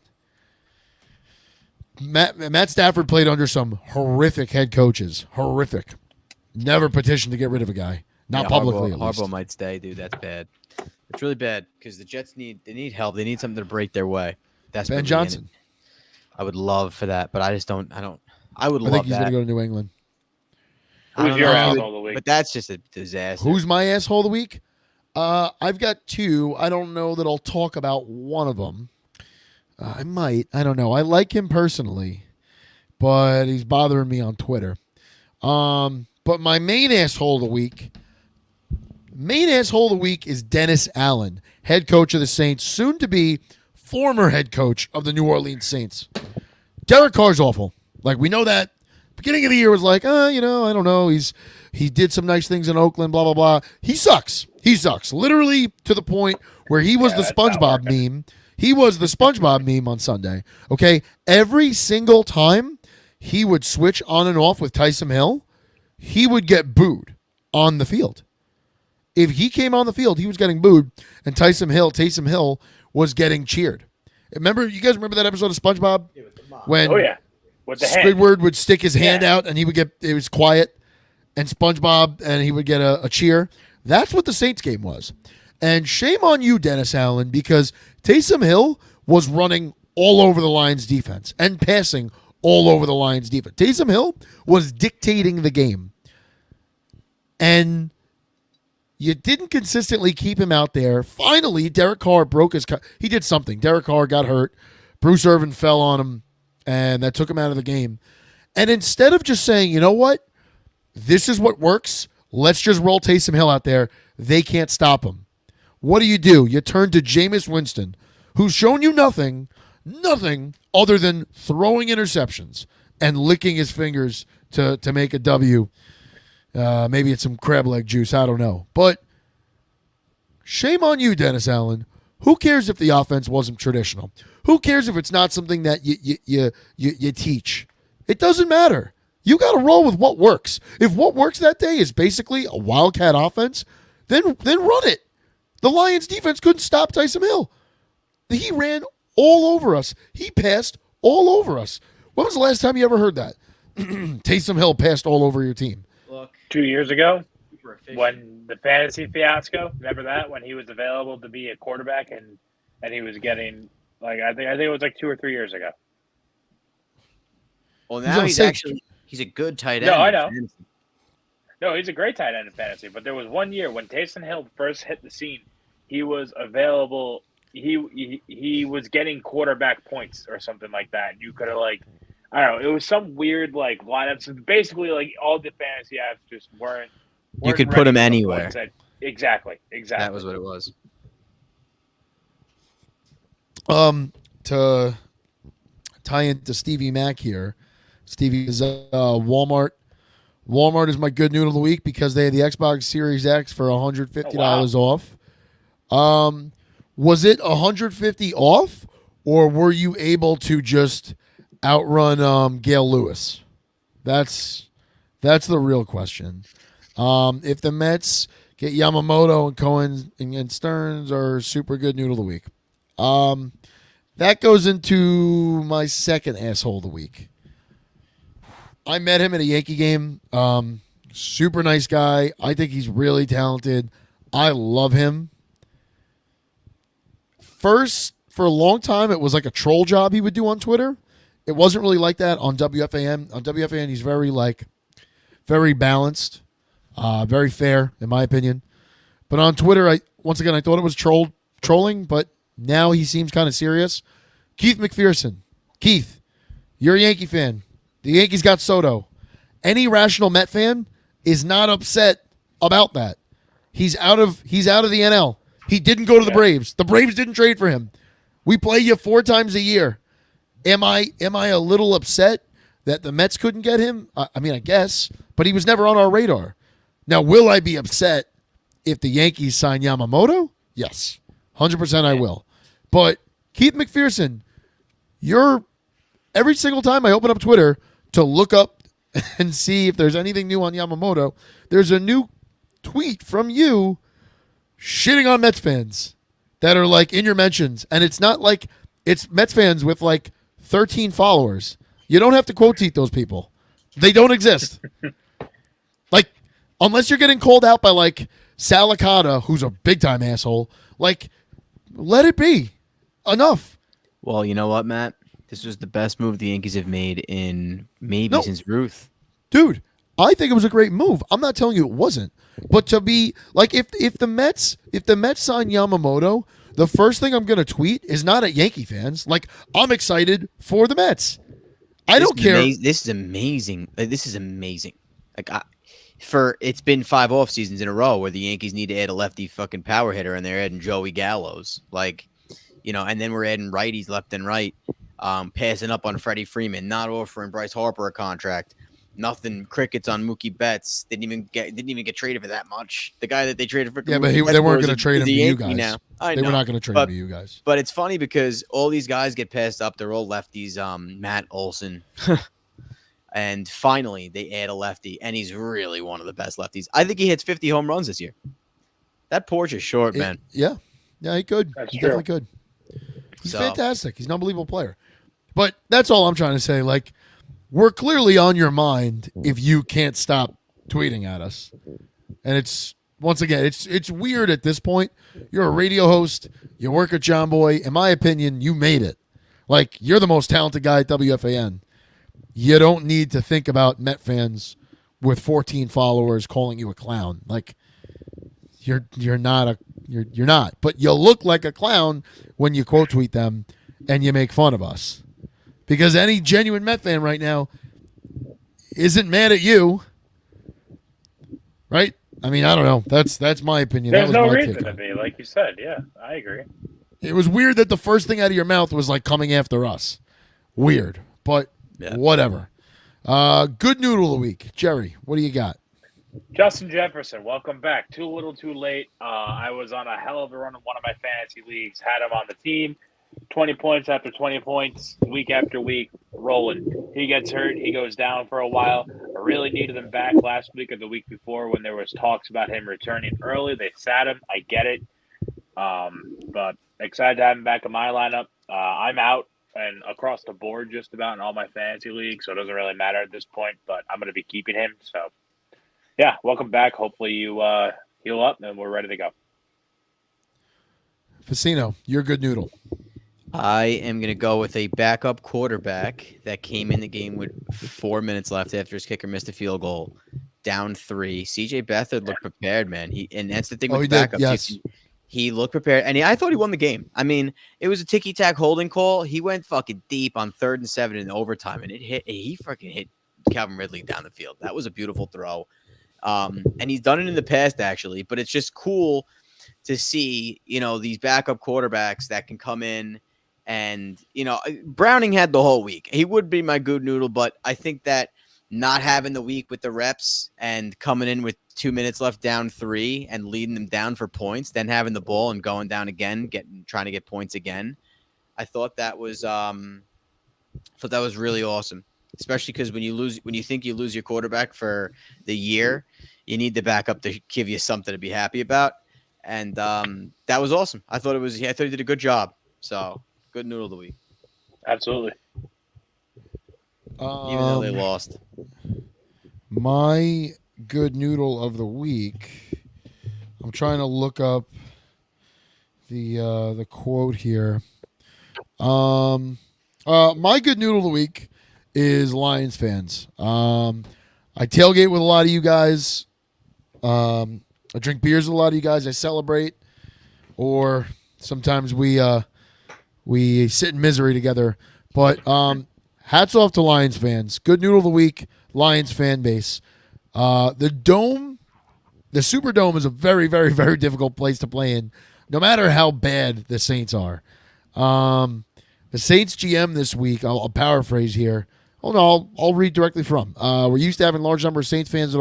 Matt Stafford played under some horrific head coaches. Horrific. Never petitioned to get rid of a guy. Not publicly, at least. Harbaugh might stay, dude. That's bad. It's really bad because the Jets need help. They need something to break their way. That's Ben Johnson. I would love for that, but I just don't. I would I love think he's that. going to go to New England. I who's don't your know, asshole of the week? But that's just a disaster. Who's my asshole of the week? I've got 2. I don't know that I'll talk about one of them. I might. I don't know. I like him personally, but he's bothering me on Twitter. But my main asshole of the week is Dennis Allen, head coach of the Saints, soon to be former head coach of the New Orleans Saints. Derek Carr's awful. We know that. Beginning of the year was I don't know. He did some nice things in Oakland, blah, blah, blah. He sucks. He sucks. Literally to the point where he was the SpongeBob meme. He was the SpongeBob meme on Sunday. Okay? Every single time he would switch on and off with Taysom Hill, he would get booed on the field. If he came on the field, he was getting booed, and Taysom Hill was getting cheered. You guys remember that episode of SpongeBob? When with the hand. Squidward would stick his hand out and it was quiet, and SpongeBob, and he would get a cheer. That's what the Saints game was. And shame on you, Dennis Allen, because Taysom Hill was running all over the Lions defense and passing all over the Lions defense. Taysom Hill was dictating the game. And you didn't consistently keep him out there. Finally, Derek Carr broke his – he did something. Derek Carr got hurt. Bruce Irvin fell on him, and that took him out of the game. And instead of just saying, you know what, this is what works, let's just roll Taysom Hill out there, they can't stop him. What do? You turn to Jameis Winston, who's shown you nothing other than throwing interceptions and licking his fingers to make a W. Maybe it's some crab leg juice. I don't know. But shame on you, Dennis Allen. Who cares if the offense wasn't traditional? Who cares if it's not something that you teach? It doesn't matter. You got to roll with what works. If what works that day is basically a wildcat offense, then run it. The Lions defense couldn't stop Taysom Hill. He ran all over us. He passed all over us. When was the last time you ever heard that? Taysom Hill passed all over your team. Look, 2 years ago, when the fantasy fiasco, remember that? When he was available to be a quarterback and he was getting I think it was 2 or 3 years ago. Well, now he's a good tight end. No, I know. No, he's a great tight end in fantasy. But there was 1 year when Taysom Hill first hit the scene, he was available. He was getting quarterback points or something like that. You could have I don't know. It was some weird lineups. Basically, all the fantasy apps just weren't you could put him ready for anywhere. Exactly. That was what it was. To tie into Stevie Mac here, Stevie is Walmart. Walmart is my good noodle of the week because they had the Xbox Series X for $150 off. Was it 150 off, or were you able to just outrun Gail Lewis? That's the real question. If the Mets get Yamamoto and Cohen and Stearns are super good noodle of the week. That goes into my second asshole of the week. I met him at a Yankee game. Super nice guy. I think he's really talented. I love him. First, for a long time, it was like a troll job he would do on Twitter. It wasn't really like that on WFAN. On WFAN, he's very balanced, very fair, in my opinion. But on Twitter, I thought it was trolling, but now he seems kind of serious. Keith McPherson. Keith, you're a Yankee fan. The Yankees got Soto. Any rational Met fan is not upset about that. He's out of the NL. He didn't go to the Braves. The Braves didn't trade for him. We play you 4 times a year. Am I a little upset that the Mets couldn't get him? I mean, I guess, but he was never on our radar. Now, will I be upset if the Yankees sign Yamamoto? Yes, 100% I will. But Keith McPherson, every single time I open up Twitter to look up and see if there's anything new on Yamamoto, there's a new tweet from you shitting on Mets fans that are like in your mentions. And it's not like it's Mets fans with like 13 followers. You don't have to quote tweet those people. They don't exist. Like, unless you're getting called out by like Salicata, who's a big time asshole, like, let it be. Enough. Well, you know what, Matt? This was the best move the Yankees have made in since Ruth. Dude, I think it was a great move. I'm not telling you it wasn't. But to be like if the Mets sign Yamamoto, the first thing I'm gonna tweet is not at Yankee fans. Like, I'm excited for the Mets. I don't care. This is amazing. This is amazing. Like, it's been 5 off seasons in a row where the Yankees need to add a lefty fucking power hitter, and they're adding Joey Gallows. Like, and then we're adding righties left and right, passing up on Freddie Freeman, not offering Bryce Harper a contract. Nothing. Crickets on Mookie Betts. Didn't even get traded for that much. The guy that they traded for, yeah, but they weren't going to trade him to you guys. Now. They were not going to trade him to you guys. But it's funny because all these guys get passed up. They're all lefties. Matt Olson, and finally they add a lefty, and he's really one of the best lefties. I think he hits 50 home runs this year. That porch is short, man. Yeah, he could. That's he true. Definitely could. He's fantastic. He's an unbelievable player. But that's all I'm trying to say. Like, we're clearly on your mind if you can't stop tweeting at us. And it's, once again, it's weird at this point. You're a radio host. You work at John Boy. In my opinion, you made it. Like, you're the most talented guy at WFAN. You don't need to think about Met fans with 14 followers calling you a clown. Like, you're not. But you look like a clown when you quote tweet them and you make fun of us. Because any genuine Met fan right now isn't mad at you, right? I mean, I don't know. That's my opinion. There's that was no my reason take to on be, like you said. Yeah, I agree. it was weird that the first thing out of your mouth was like coming after us. Weird, but whatever. Good noodle of the week, Jerry. What do you got? Justin Jefferson, welcome back. Too little, too late. I was on a hell of a run in one of my fantasy leagues. Had him on the team. 20 points after 20 points, week after week, rolling. He gets hurt. He goes down for a while. I really needed him back last week or the week before when there was talks about him returning early. They sat him. I get it. But excited to have him back in my lineup. I'm out and across the board just about in all my fantasy leagues, so it doesn't really matter at this point, but I'm going to be keeping him. So, yeah, welcome back. Hopefully you heal up and we're ready to go. Facino, you're a good noodle. I am going to go with a backup quarterback that came in the game with 4 minutes left after his kicker missed a field goal, down 3. CJ Beathard looked prepared, man. And that's the thing with backups. Yes. He looked prepared, and I thought he won the game. I mean, it was a ticky-tack holding call. He went fucking deep on 3rd and 7 in overtime, and he fucking hit Calvin Ridley down the field. That was a beautiful throw. And he's done it in the past, actually, but it's just cool to see, these backup quarterbacks that can come in And, Browning had the whole week. He would be my good noodle, but I think that not having the week with the reps and coming in with 2 minutes left down 3 and leading them down for points, then having the ball and going down again, trying to get points again. I thought that was really awesome, especially because when you think you lose your quarterback for the year, you need the backup to give you something to be happy about. And that was awesome. I thought he did a good job. So good noodle of the week. Absolutely. Even though they lost. My good noodle of the week. I'm trying to look up the quote here. My good noodle of the week is Lions fans. I tailgate with a lot of you guys. I drink beers with a lot of you guys. I celebrate, or sometimes we sit in misery together. But hats off to Lions fans. Good noodle of the week, Lions fan base. The Superdome is a very, very, very difficult place to play in, no matter how bad the Saints are. The Saints GM this week, I'll paraphrase here. Oh no, I'll read directly from. We're used to having a large number of Saints fans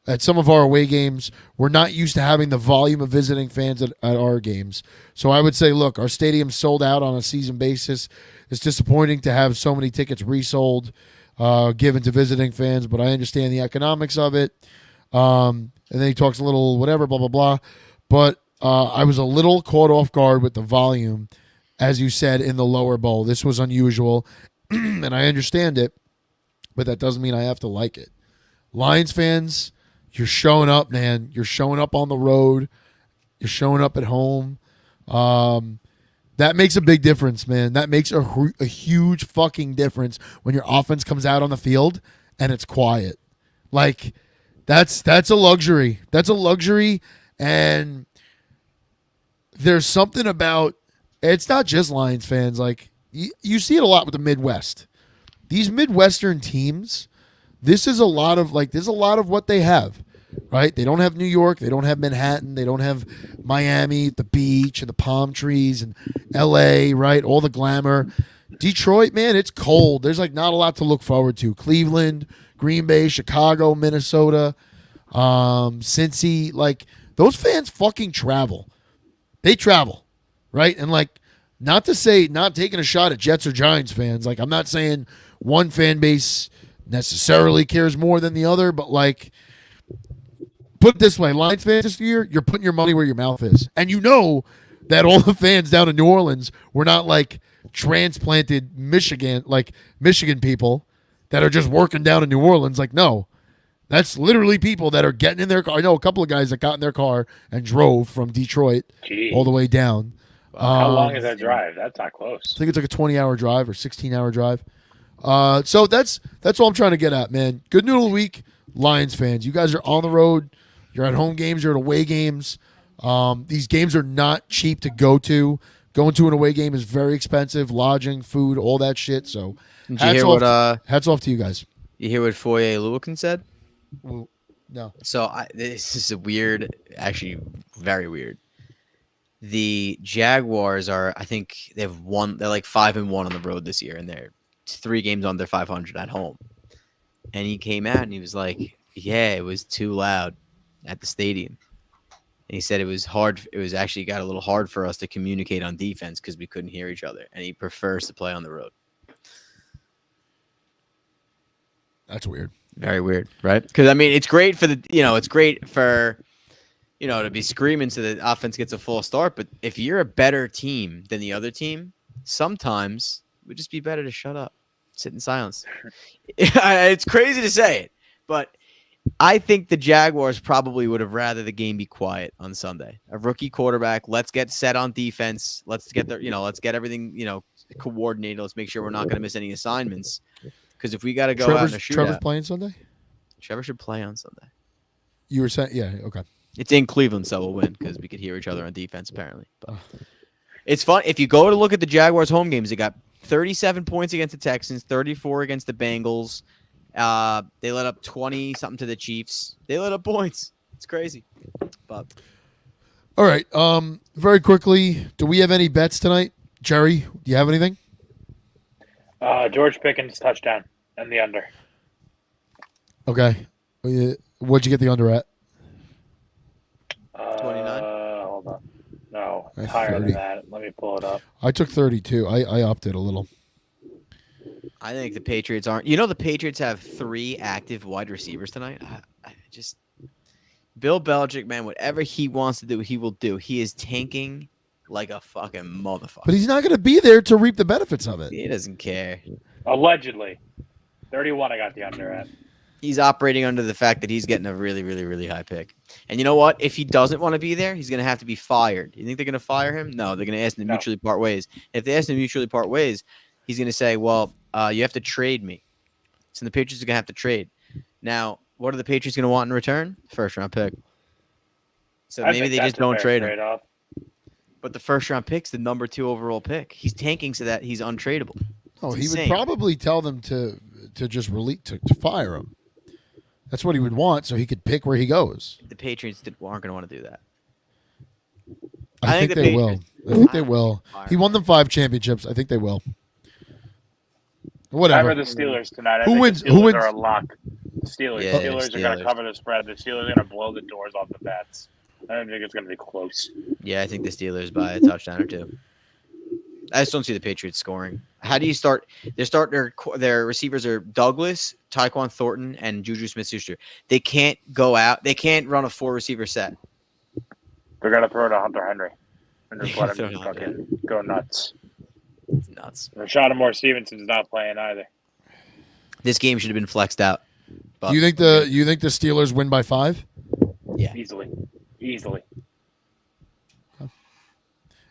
at some of our away games. We're not used to having the volume of visiting fans at our games. So I would say, look, our stadium sold out on a season basis. It's disappointing to have so many tickets resold, given to visiting fans, but I understand the economics of it. And then he talks a little whatever, blah, blah, blah. But I was a little caught off guard with the volume, as you said, in the lower bowl. This was unusual, and I understand it, but that doesn't mean I have to like it. Lions fans, you're showing up, man. You're showing up on the road. You're showing up at home. That makes a big difference, man. That makes a huge fucking difference when your offense comes out on the field and it's quiet. Like, that's a luxury. That's a luxury, and there's something about it's not just Lions fans. Like, you see it a lot with the Midwest. These Midwestern teams, there's a lot of what they have, right? They don't have New York. They don't have Manhattan. They don't have Miami, the beach and the palm trees, and L.A., right? All the glamour. Detroit, man, it's cold. There's not a lot to look forward to. Cleveland, Green Bay, Chicago, Minnesota, Cincy, those fans fucking travel. They travel, right? And not taking a shot at Jets or Giants fans. I'm not saying one fan base necessarily cares more than the other, but put it this way, Lions fans this year, you're putting your money where your mouth is. And you know that all the fans down in New Orleans were not transplanted Michigan people that are just working down in New Orleans. No. That's literally people that are getting in their car. I know a couple of guys that got in their car and drove from Detroit all the way down. How long is that drive? That's not close. I think it's a 20-hour drive or 16-hour drive. So that's all I'm trying to get at, man. Good noodle week, Lions fans. You guys are on the road. You're at home games. You're at away games. These games are not cheap to go to. Going to an away game is very expensive. Lodging, food, all that shit. So hats off to you guys. You hear what Foye Oluokun said? Well, no. So this is a weird, actually very weird. The Jaguars are, I think they're 5-1 on the road this year, and they're 3 games under 500 at home. And he came out and he was like, yeah, it was too loud at the stadium. And he said it was hard. It was actually got a little hard for us to communicate on defense because we couldn't hear each other. And he prefers to play on the road. That's weird. Very weird, right? Because, it's great for to be screaming so the offense gets a full start. But if you're a better team than the other team, sometimes it would just be better to shut up, sit in silence. It's crazy to say it, but I think the Jaguars probably would have rather the game be quiet on Sunday. A rookie quarterback. Let's get set on defense. Let's get everything, coordinated. Let's make sure we're not going to miss any assignments. Because if we got to go out in a shootout, Trevor's playing Sunday? Trevor should play on Sunday. You were saying, yeah, okay. It's in Cleveland, so we'll win because we could hear each other on defense, apparently. But it's fun. If you go to look at the Jaguars' home games, they got 37 points against the Texans, 34 against the Bengals. They let up 20-something to the Chiefs. They let up points. It's crazy. But all right. Very quickly, do we have any bets tonight? Jerry, do you have anything? George Pickens touchdown and the under. Okay. What'd you get the under at? 29? Hold on. No, At higher 30. than that. Let me pull it up. I took 32. I upped it a little. I think the Patriots aren't. You know, the Patriots have 3 active wide receivers tonight. I just Bill Belichick, man, whatever he wants to do, he will do. He is tanking like a fucking motherfucker. But he's not going to be there to reap the benefits of it. He doesn't care. Allegedly. 31 I got the under at. He's operating under the fact that he's getting a really, really, really high pick. And you know what? If he doesn't want to be there, he's going to have to be fired. You think they're going to fire him? No, they're going to ask him to mutually part ways. If they ask him to mutually part ways, he's going to say, well, you have to trade me. So the Patriots are going to have to trade. Now, what are the Patriots going to want in return? First-round pick. So I maybe think they that's just a don't fair trade him. trade-off. But the first-round pick's the number 2 overall pick. He's tanking so that he's untradeable. Oh, It's he would insane. probably tell them to just release to fire him. That's what he would want, so he could pick where he goes. The Patriots aren't going to want to do that. I think the they will. I think they will. He won them 5 championships. I think they will. Whatever. Cover the Steelers tonight. I Who think wins? The Who Steelers wins? are a lock. The Steelers. Yeah, The Steelers are going Steelers. to cover the spread. The Steelers are going to blow the doors off the Pats. I don't think it's going to be close. Yeah, I think the Steelers by a touchdown or 2. I just don't see the Patriots scoring. How do you start? They start their receivers are Douglas, Tyquan Thornton, and Juju Smith-Schuster. They can't go out. They can't run a 4-receiver set. They're going to throw to Hunter Henry. And just let Throw him to Hunter fucking go nuts. It's nuts. Rashad Moore Stevenson's not playing either. This game should have been flexed out. But Do you think the Steelers win by 5? yeah, Easily.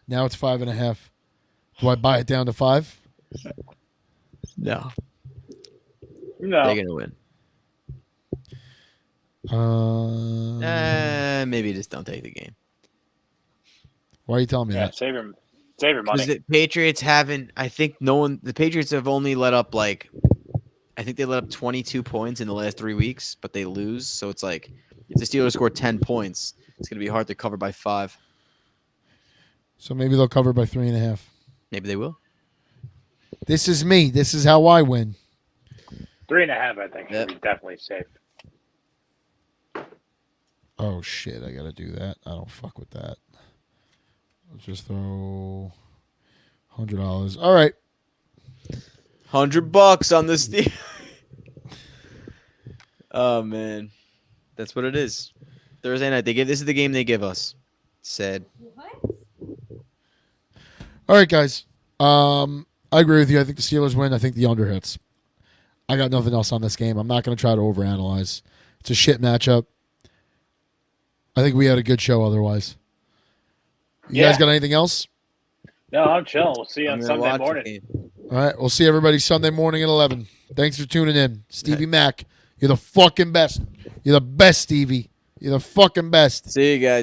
Now it's 5.5. Do I buy it down to 5? no, No. they're gonna win. Maybe just don't take the game. Why are you telling me Yeah, that? save your Because money. the Patriots haven't. I think no one. The Patriots have only let up like. I think they let up 22 points in the last 3 weeks, but they lose. So it's like if the Steelers score 10 points, it's gonna be hard to cover by 5. So maybe they'll cover by 3.5. Maybe they will. This is me. This is how I win. 3.5, I think, should Yep. be definitely safe. Oh shit! I gotta do that. I don't fuck with that. Let's just throw $100. All right. $100 on the Steelers. Oh man, that's what it is. Thursday night. This is the game they give us. Sad. All right, guys. I agree with you. I think the Steelers win. I think the under hits. I got nothing else on this game. I'm not going to try to overanalyze. It's a shit matchup. I think we had a good show otherwise. You guys Yeah. got anything else? No, I'm chilling. We'll see you I'm on gonna Sunday watch the morning. game. All right. We'll see everybody Sunday morning at 11. Thanks for tuning in. Stevie Mack, you're the fucking best. You're the best, Stevie. You're the fucking best. See you guys.